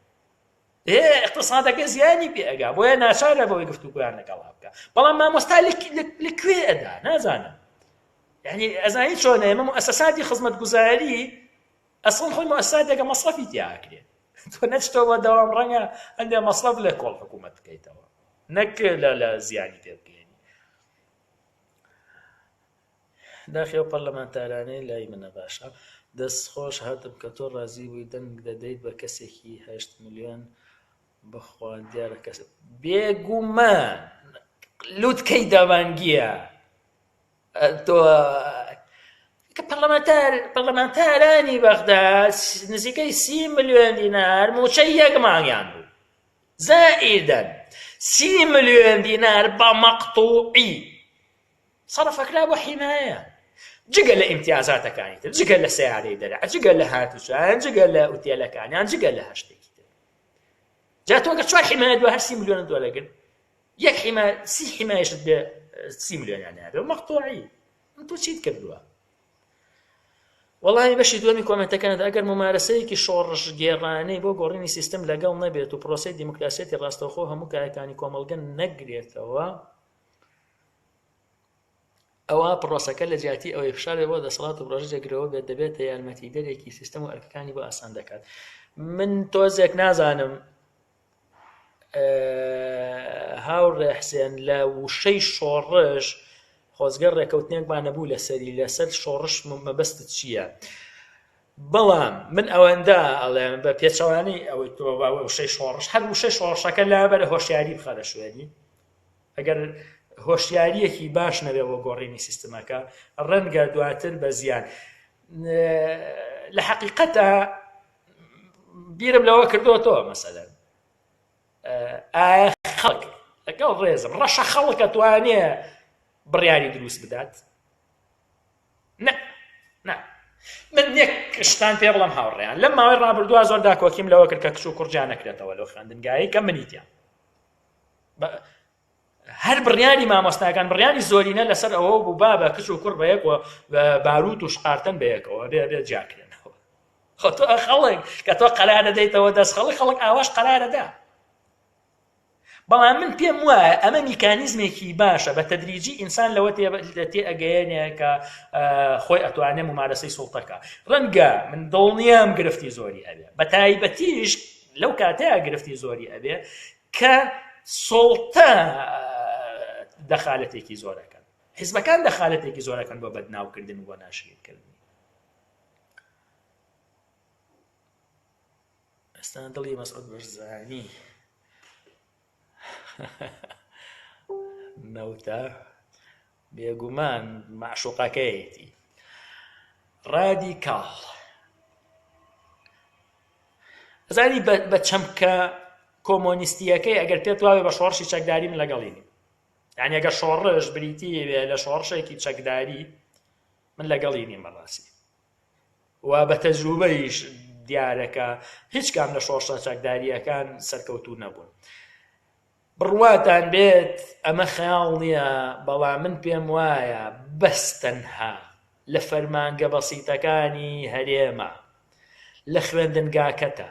اقتصادەکە زیانی پێ ئەگا بۆیە ناچارە بەوەی گفتوگویان لەگەڵا بکە بەڵام مامۆستا لەکوێ ئەدا نازانم یعنی ئەزانی چۆنە ئێمە مؤسساتی خزمەتگوزاری ئەسڵ خۆی مؤسساتێکە مەصرەفی تیاکرێت تۆ نەچتەوە دەوام ڕەنگە هەندێ مەصرەف لە کۆڵ حکوومەت بکەیتەوە نەک لە زیانی پێ بکەێنی داخێو پەرلەمانتارانەی لای منە باشە دەست خۆش هاتم کە تۆ ڕازی بووی دەنگ دەدەیت بە کەسێکی 8 ملیۆن بخوا دیارە کەس بێگومان لوتکەی داوانگیە تۆ کە پەرلەمانتارانی بەغداد نزیکەی 30 ملیۆن دینار موچەی یەک مانگیان بوو زائیدەن 30 ملیۆن دینار بە مەقتوعی سەرفەکرا بۆ حیمایە جگە لە ئیمتیازاتەکانی تر جگە لە سیارەی دەرە جگە لە هاتوچیان جگە لە ئوتێلەکانیان جگە لە هەشتێکی تر جا تۆ کە چوار حیمایەت بە هەر 30 ملیۆن دۆ لەگرن یەک حیمایە 30 حیمایەشت بێ 30 ملیۆنیان هەبێ مەقتوعی تۆ چیت کردووە وەڵامی بەشی دووەمی کۆمنتەکانت ئەگەر ممارەسەیەکی شۆڕش گێڕانەی بۆ گۆڕینی سیستم لەگەڵ نەبێت و پرۆسەی دیموکراسیەتی ڕاستەوخۆ هەموو کارەکانی کۆمەڵگە نەگرێتەوە ئەوە پرۆسەکە لە جیاتی ئەوەی فشارێ بۆ دەسەڵات و ڕۆژێکگرەوە بێت دەبێتە یارمەتیدەرێکی سیستم و ئەرکەکانی بۆ ئاسان دەکات من تۆزێک نازانم هاوڕێ حسێن لە وشەی شۆڕش خۆزگەر ڕێکەوتنێکمان نەبوو لەسەر شۆڕش مەبەستت چییە بەڵام من ئەوەندە ئەڵێم بە پێچەوانی ئەوەی تۆ وشەی شۆڕش هەر وشەی شۆڕشەکە لابەرە هۆشیاری بخە لە شوێنی ئەگەر هۆشیاریەکی باش نەبێ بۆ گۆڕینی سیستمەکە ڕەنگە دواتر بە زیان لە حەقیقەتە بیرم لەوە کردووە تۆ مەسەلەن ئایا خەڵک لەگەڵ ڕێزم ڕەشە خەڵکە توانێ بڕیاری دروست بدات نه من یەک شتان پێ بڵم هاوڕێیان لەم ماوەی ڕابردووە زۆر داکۆکیم لەوە کرد کە کچ و کوڕجان نەکرێتەوە لەو خوێندنگایی کە منیتیان هەر بڕیاری مامۆستاکان بڕیاری زۆرینە لەسەر ئەوە بوو بابە کچ و کوڕ بەیەکەوە باروت و شقارتن بەیەکەوە بێ جاکرێنەوە خۆ تۆ خەڵک کە تۆ قەرار دەدەیتەوە دەست خەڵک ئاواش قەرارەدا بەڵام من پێم وایە ئەمە میکانیزمێکی باشە بە تەدریجی ئینسان لەوە تێ ئەگەیەنێ کە خۆی ئەتوانێ ممارەسەی سوڵتەکە. ڕەنگە من دڵنیام گرفتی زۆری ئەبێ، بە تایبەتیش لەو کاتەیە گرفتی زۆری ئەبێ کە سوڵتە دەخالەتێکی زۆرەکەن، حیزبەکان دەخالەتێکی زۆرەکەن بۆ بەدناوکردن و بۆ ناشرینکردن. ئێستا دڵی مەسعود بەرزانی نەوتە بێگومان معشوقەکەیەتی ڕادیکاڵ. ئەزانی بە چەمکە کۆمۆنیستیەکەی ئەگەر پێت وابێ بە شۆڕشی چەکداری من لەگەڵینی، یعنی ئەگەر شۆڕش بریتی بێ لە شۆڕشێکی چەکداری من لەگەڵینی بەڕاستی. و بە تەجروبەیش دیارەکە هیچ کام لە شۆڕشە چەکداریەکان سەرکەوتوو نەبوون. بڕواتان بێت ئەمە خەیاڵ نییە، بەڵام من پێم وایە بەس تەنها لە فەرمانگە بەسیتەکانی هەرێمە لە خوێندنگاکەتە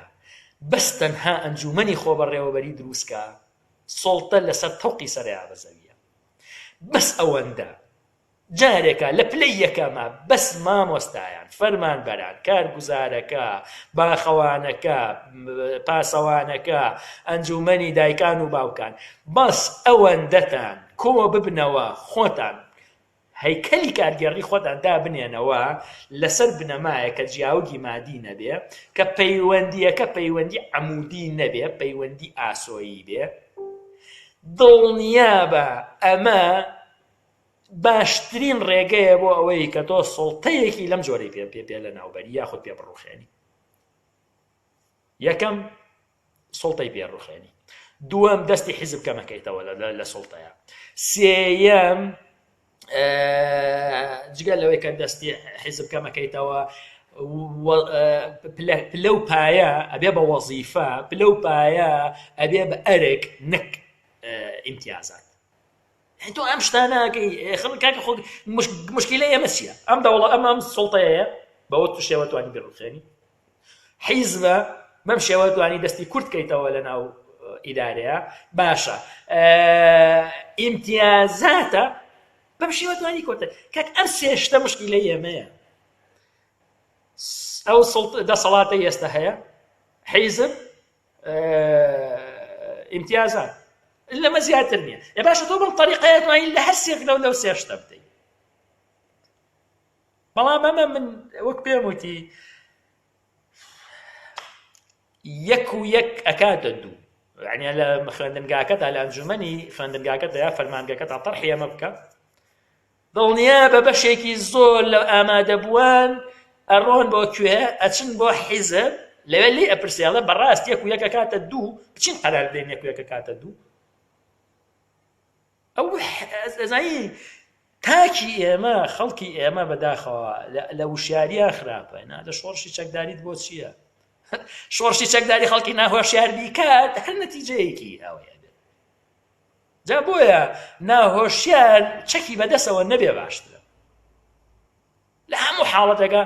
بەس تەنها ئەنجومەنی خۆبەڕێوەبەری دروستکە سوڵتە لەسەر تەوقی سەریا بەزەویە. بەس ئەوەندە جارێکە لە پلەی یەکەمە بەس مامۆستایان، فەرمانبەران، کارگوزارەکە، باخەوانەکە، پاسەوانەکە، ئەنجومەنی دایکان و باوکان، بەس ئەوەندەتان کۆ ببنەوە خۆتان هەیکەلی کارگێڕی خۆتان دابنێنەوە لەسەر بنەمایە کە جیاوگی مادی نەبێ، کە پەیوەندیەکە پەیوەندی عەمودی نەبێ، پەیوەندی ئاسۆیی بێ. دڵنیابە ئەمە باشترین ڕێگەیە بۆ ئەوەی کە تۆ سوڵتەیەکی لەم جۆرەی پێ لە ناوبەری یاخود پێ بڕوخێنی. یەکەم سوڵتەی پێڕوخێنی، دووەم دەستی حیزب کەمەکەیتەوە لە سوڵتەیە، سێیەم جگەل لەوەی کە دەستی حیزب کەمەکەیتەوە پلە و پایە ئەبێ بە وەزیفە، پلە و پایە ئەبێ بە ئەرێک نەک ئیمتیازات. تۆ ئەم شتانەکەی کاکە خۆ مشکلە ئێمە چییە؟ ئەم دەوڵە ئەم سوڵتەیە بەوە تو شێوە توانی بڕوخێنی، حیزبە بەم شێوە توانی دەستی کورت کەیتەوە لە ناو ئیدارەیە، باشە ئیمتیازاتە بەم شێوە توانی کۆتە. کاک ئەم سێشتە مشکلەی ئێمەیە. ئەو دەسەڵاتەی ئێستا هەیە، حیزب، ئیمتیازات، لەمە زیاتر نییە. ێ باشە تۆ بەم طریقەیە توانی لە هەر سێک لەو سێشتە بدەیت. بەڵام ئەمە من وەک پێم وتی یەک و یەک ئەکاتە دوو، یعنی لە خوێندنگاکەتە لە ئەنجومەنی خوێندنگاکەتە یا فەرمانگەکەتە تەرحی ئەمە بکە، دڵنیا بە بەشێکی زۆر لە ئامادەبووان ئەڕۆن بۆ کوێ ئەچن بۆ حیزب، لەوێ لێ ئەپرسیاڵە بەڕاست یەک و یەک ئەکاتە دوو، بچین قەرار بدەین یەک و یەک ئەکاتە دوو. ئەو ئەزایی تاکی ئێمە خەڵکی ئێمە بەداخەوە لە وشیاریە خراپە. لە شۆڕشی چەکداریت بۆ چییە؟ شۆڕشی چەکداری خەڵکی ناهۆشیار بیکات هەر نەتیجەیەکی ئەوەیە بێت. جا بۆیە ناهۆشیار چەکی بەدەستەوە نەبێ باشترە. لە هەموو حاڵەتێکە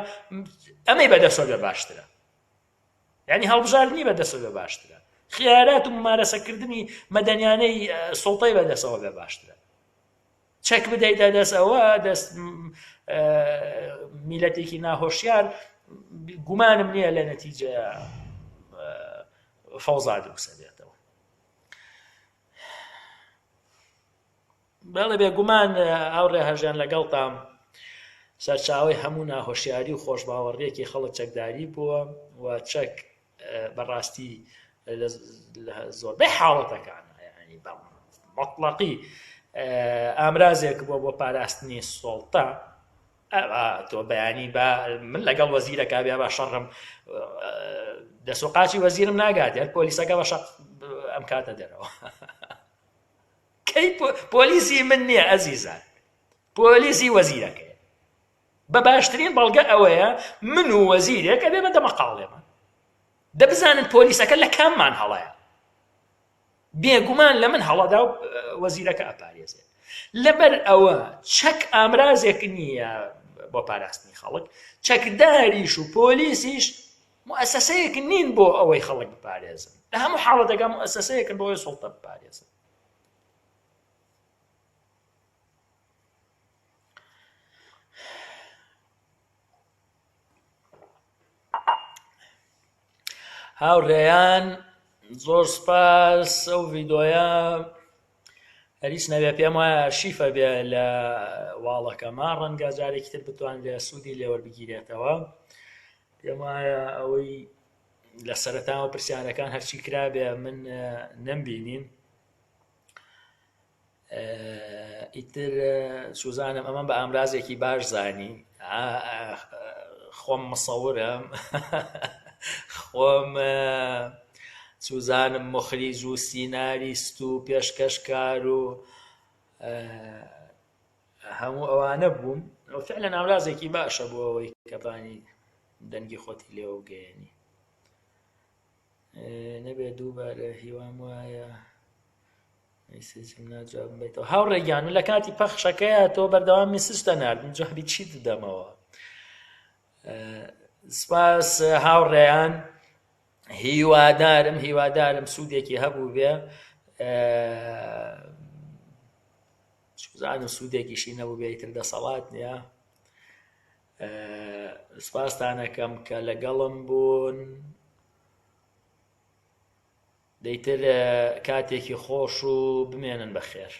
ئەمەی بەدەستەوە بێ باشترە، یعنی هەڵبژاردنی بەدەستەوە بێ باشترە، خیارات و ممارەسەکردنی مەدەنیانەی سوڵتەی بەدەستەوە بێ باشترە. چەک بدەیتە دەستەوە دەست میلەتێکی ناهۆشیار، گومانم نییە لە نەتیجە فەوزا دروستە بێتەوە. بەڵێ بێگومان ئەوڕێ هەژیان لەگەڵتام سەرچاوەی هەموو ناهۆشیاری و خۆشباوەڕیەکی خەڵک چەکداری بووە و چەک بەڕاستی زۆربەی حاڵەتەکانە، یعنی بە مەطلەقی ئامرازێک بۆ پاراستنی سوڵتە. تۆ بەیانی بە من لەگەڵ وەزیرەکە بێ بە شەڕم دەسوقاچی وەزیرم ناگات، یان پۆلیسەکە بە شەق ئەم کاتە دەرەوە. کەی پۆلیسی من نییە ئەزیزان، پۆلیسی وەزیرەکەی. بە باشترین بەڵگە ئەوەیە من و وەزیرێک ئەبێ بە دەمەقاڵێمە دەبزانن پۆلیسەکە لە کاممان هەڵەیە. بێگومان لە من هەڵەدا و وەزیرەکە ئەپارێزێت. لەبەر ئەوە چەک ئامرازێک نییە بۆ پاراستنی خەڵک، چەکداریش و پۆلیسیش مؤسسەیەک نین بۆ ئەوەی خەڵک بپارێزن. لە هەموو حاڵەتێکە مؤسسەیەکن بۆ ئەوەی سوڵتە بپارێزن. هاوڕێیان زۆر سپاس ئەو ڤیدۆیە هەریچ نەبێ پێم وایە ئەرشیفە بێ لە واڵەکەمە ڕەنگە جارێکی تر بتوان لێ سوودی لێوەربگیرێتەوە پێم وایە ئەوەی لە سەرەتاوە پرسیارەکان هەرچی کرابێ من نەمبینین ئیتر سوزانم ئەمە بە ئامرازێکی باش زانی خۆم مەسەورم خۆم سوزانم مخریج و سیناریست و پێشکەشکار و هەموو ئەوانە بووم فعلا ئامرازێکی باشە بۆ ئەوەی کەپانی دەنگی خۆتی لێوە بگەێنی نەبێ دووبارە هیوام وایە ناجوابم بێتەوە هاوڕێگیان لە کاتی پەخشەکەیە تۆ بەردەوامی سستە ناردن جوابی چیت دەمەوە سپاس هاوڕێیان هیوادارم سوودێکی هەبوو بێ سوزانم سوودێکیشی نەبوو بێ ئیتر دەسەڵات نییە سپاستانەکەم کە لەگەڵم بوون دەیتر کاتێکی خۆش و بمێنن بەخێر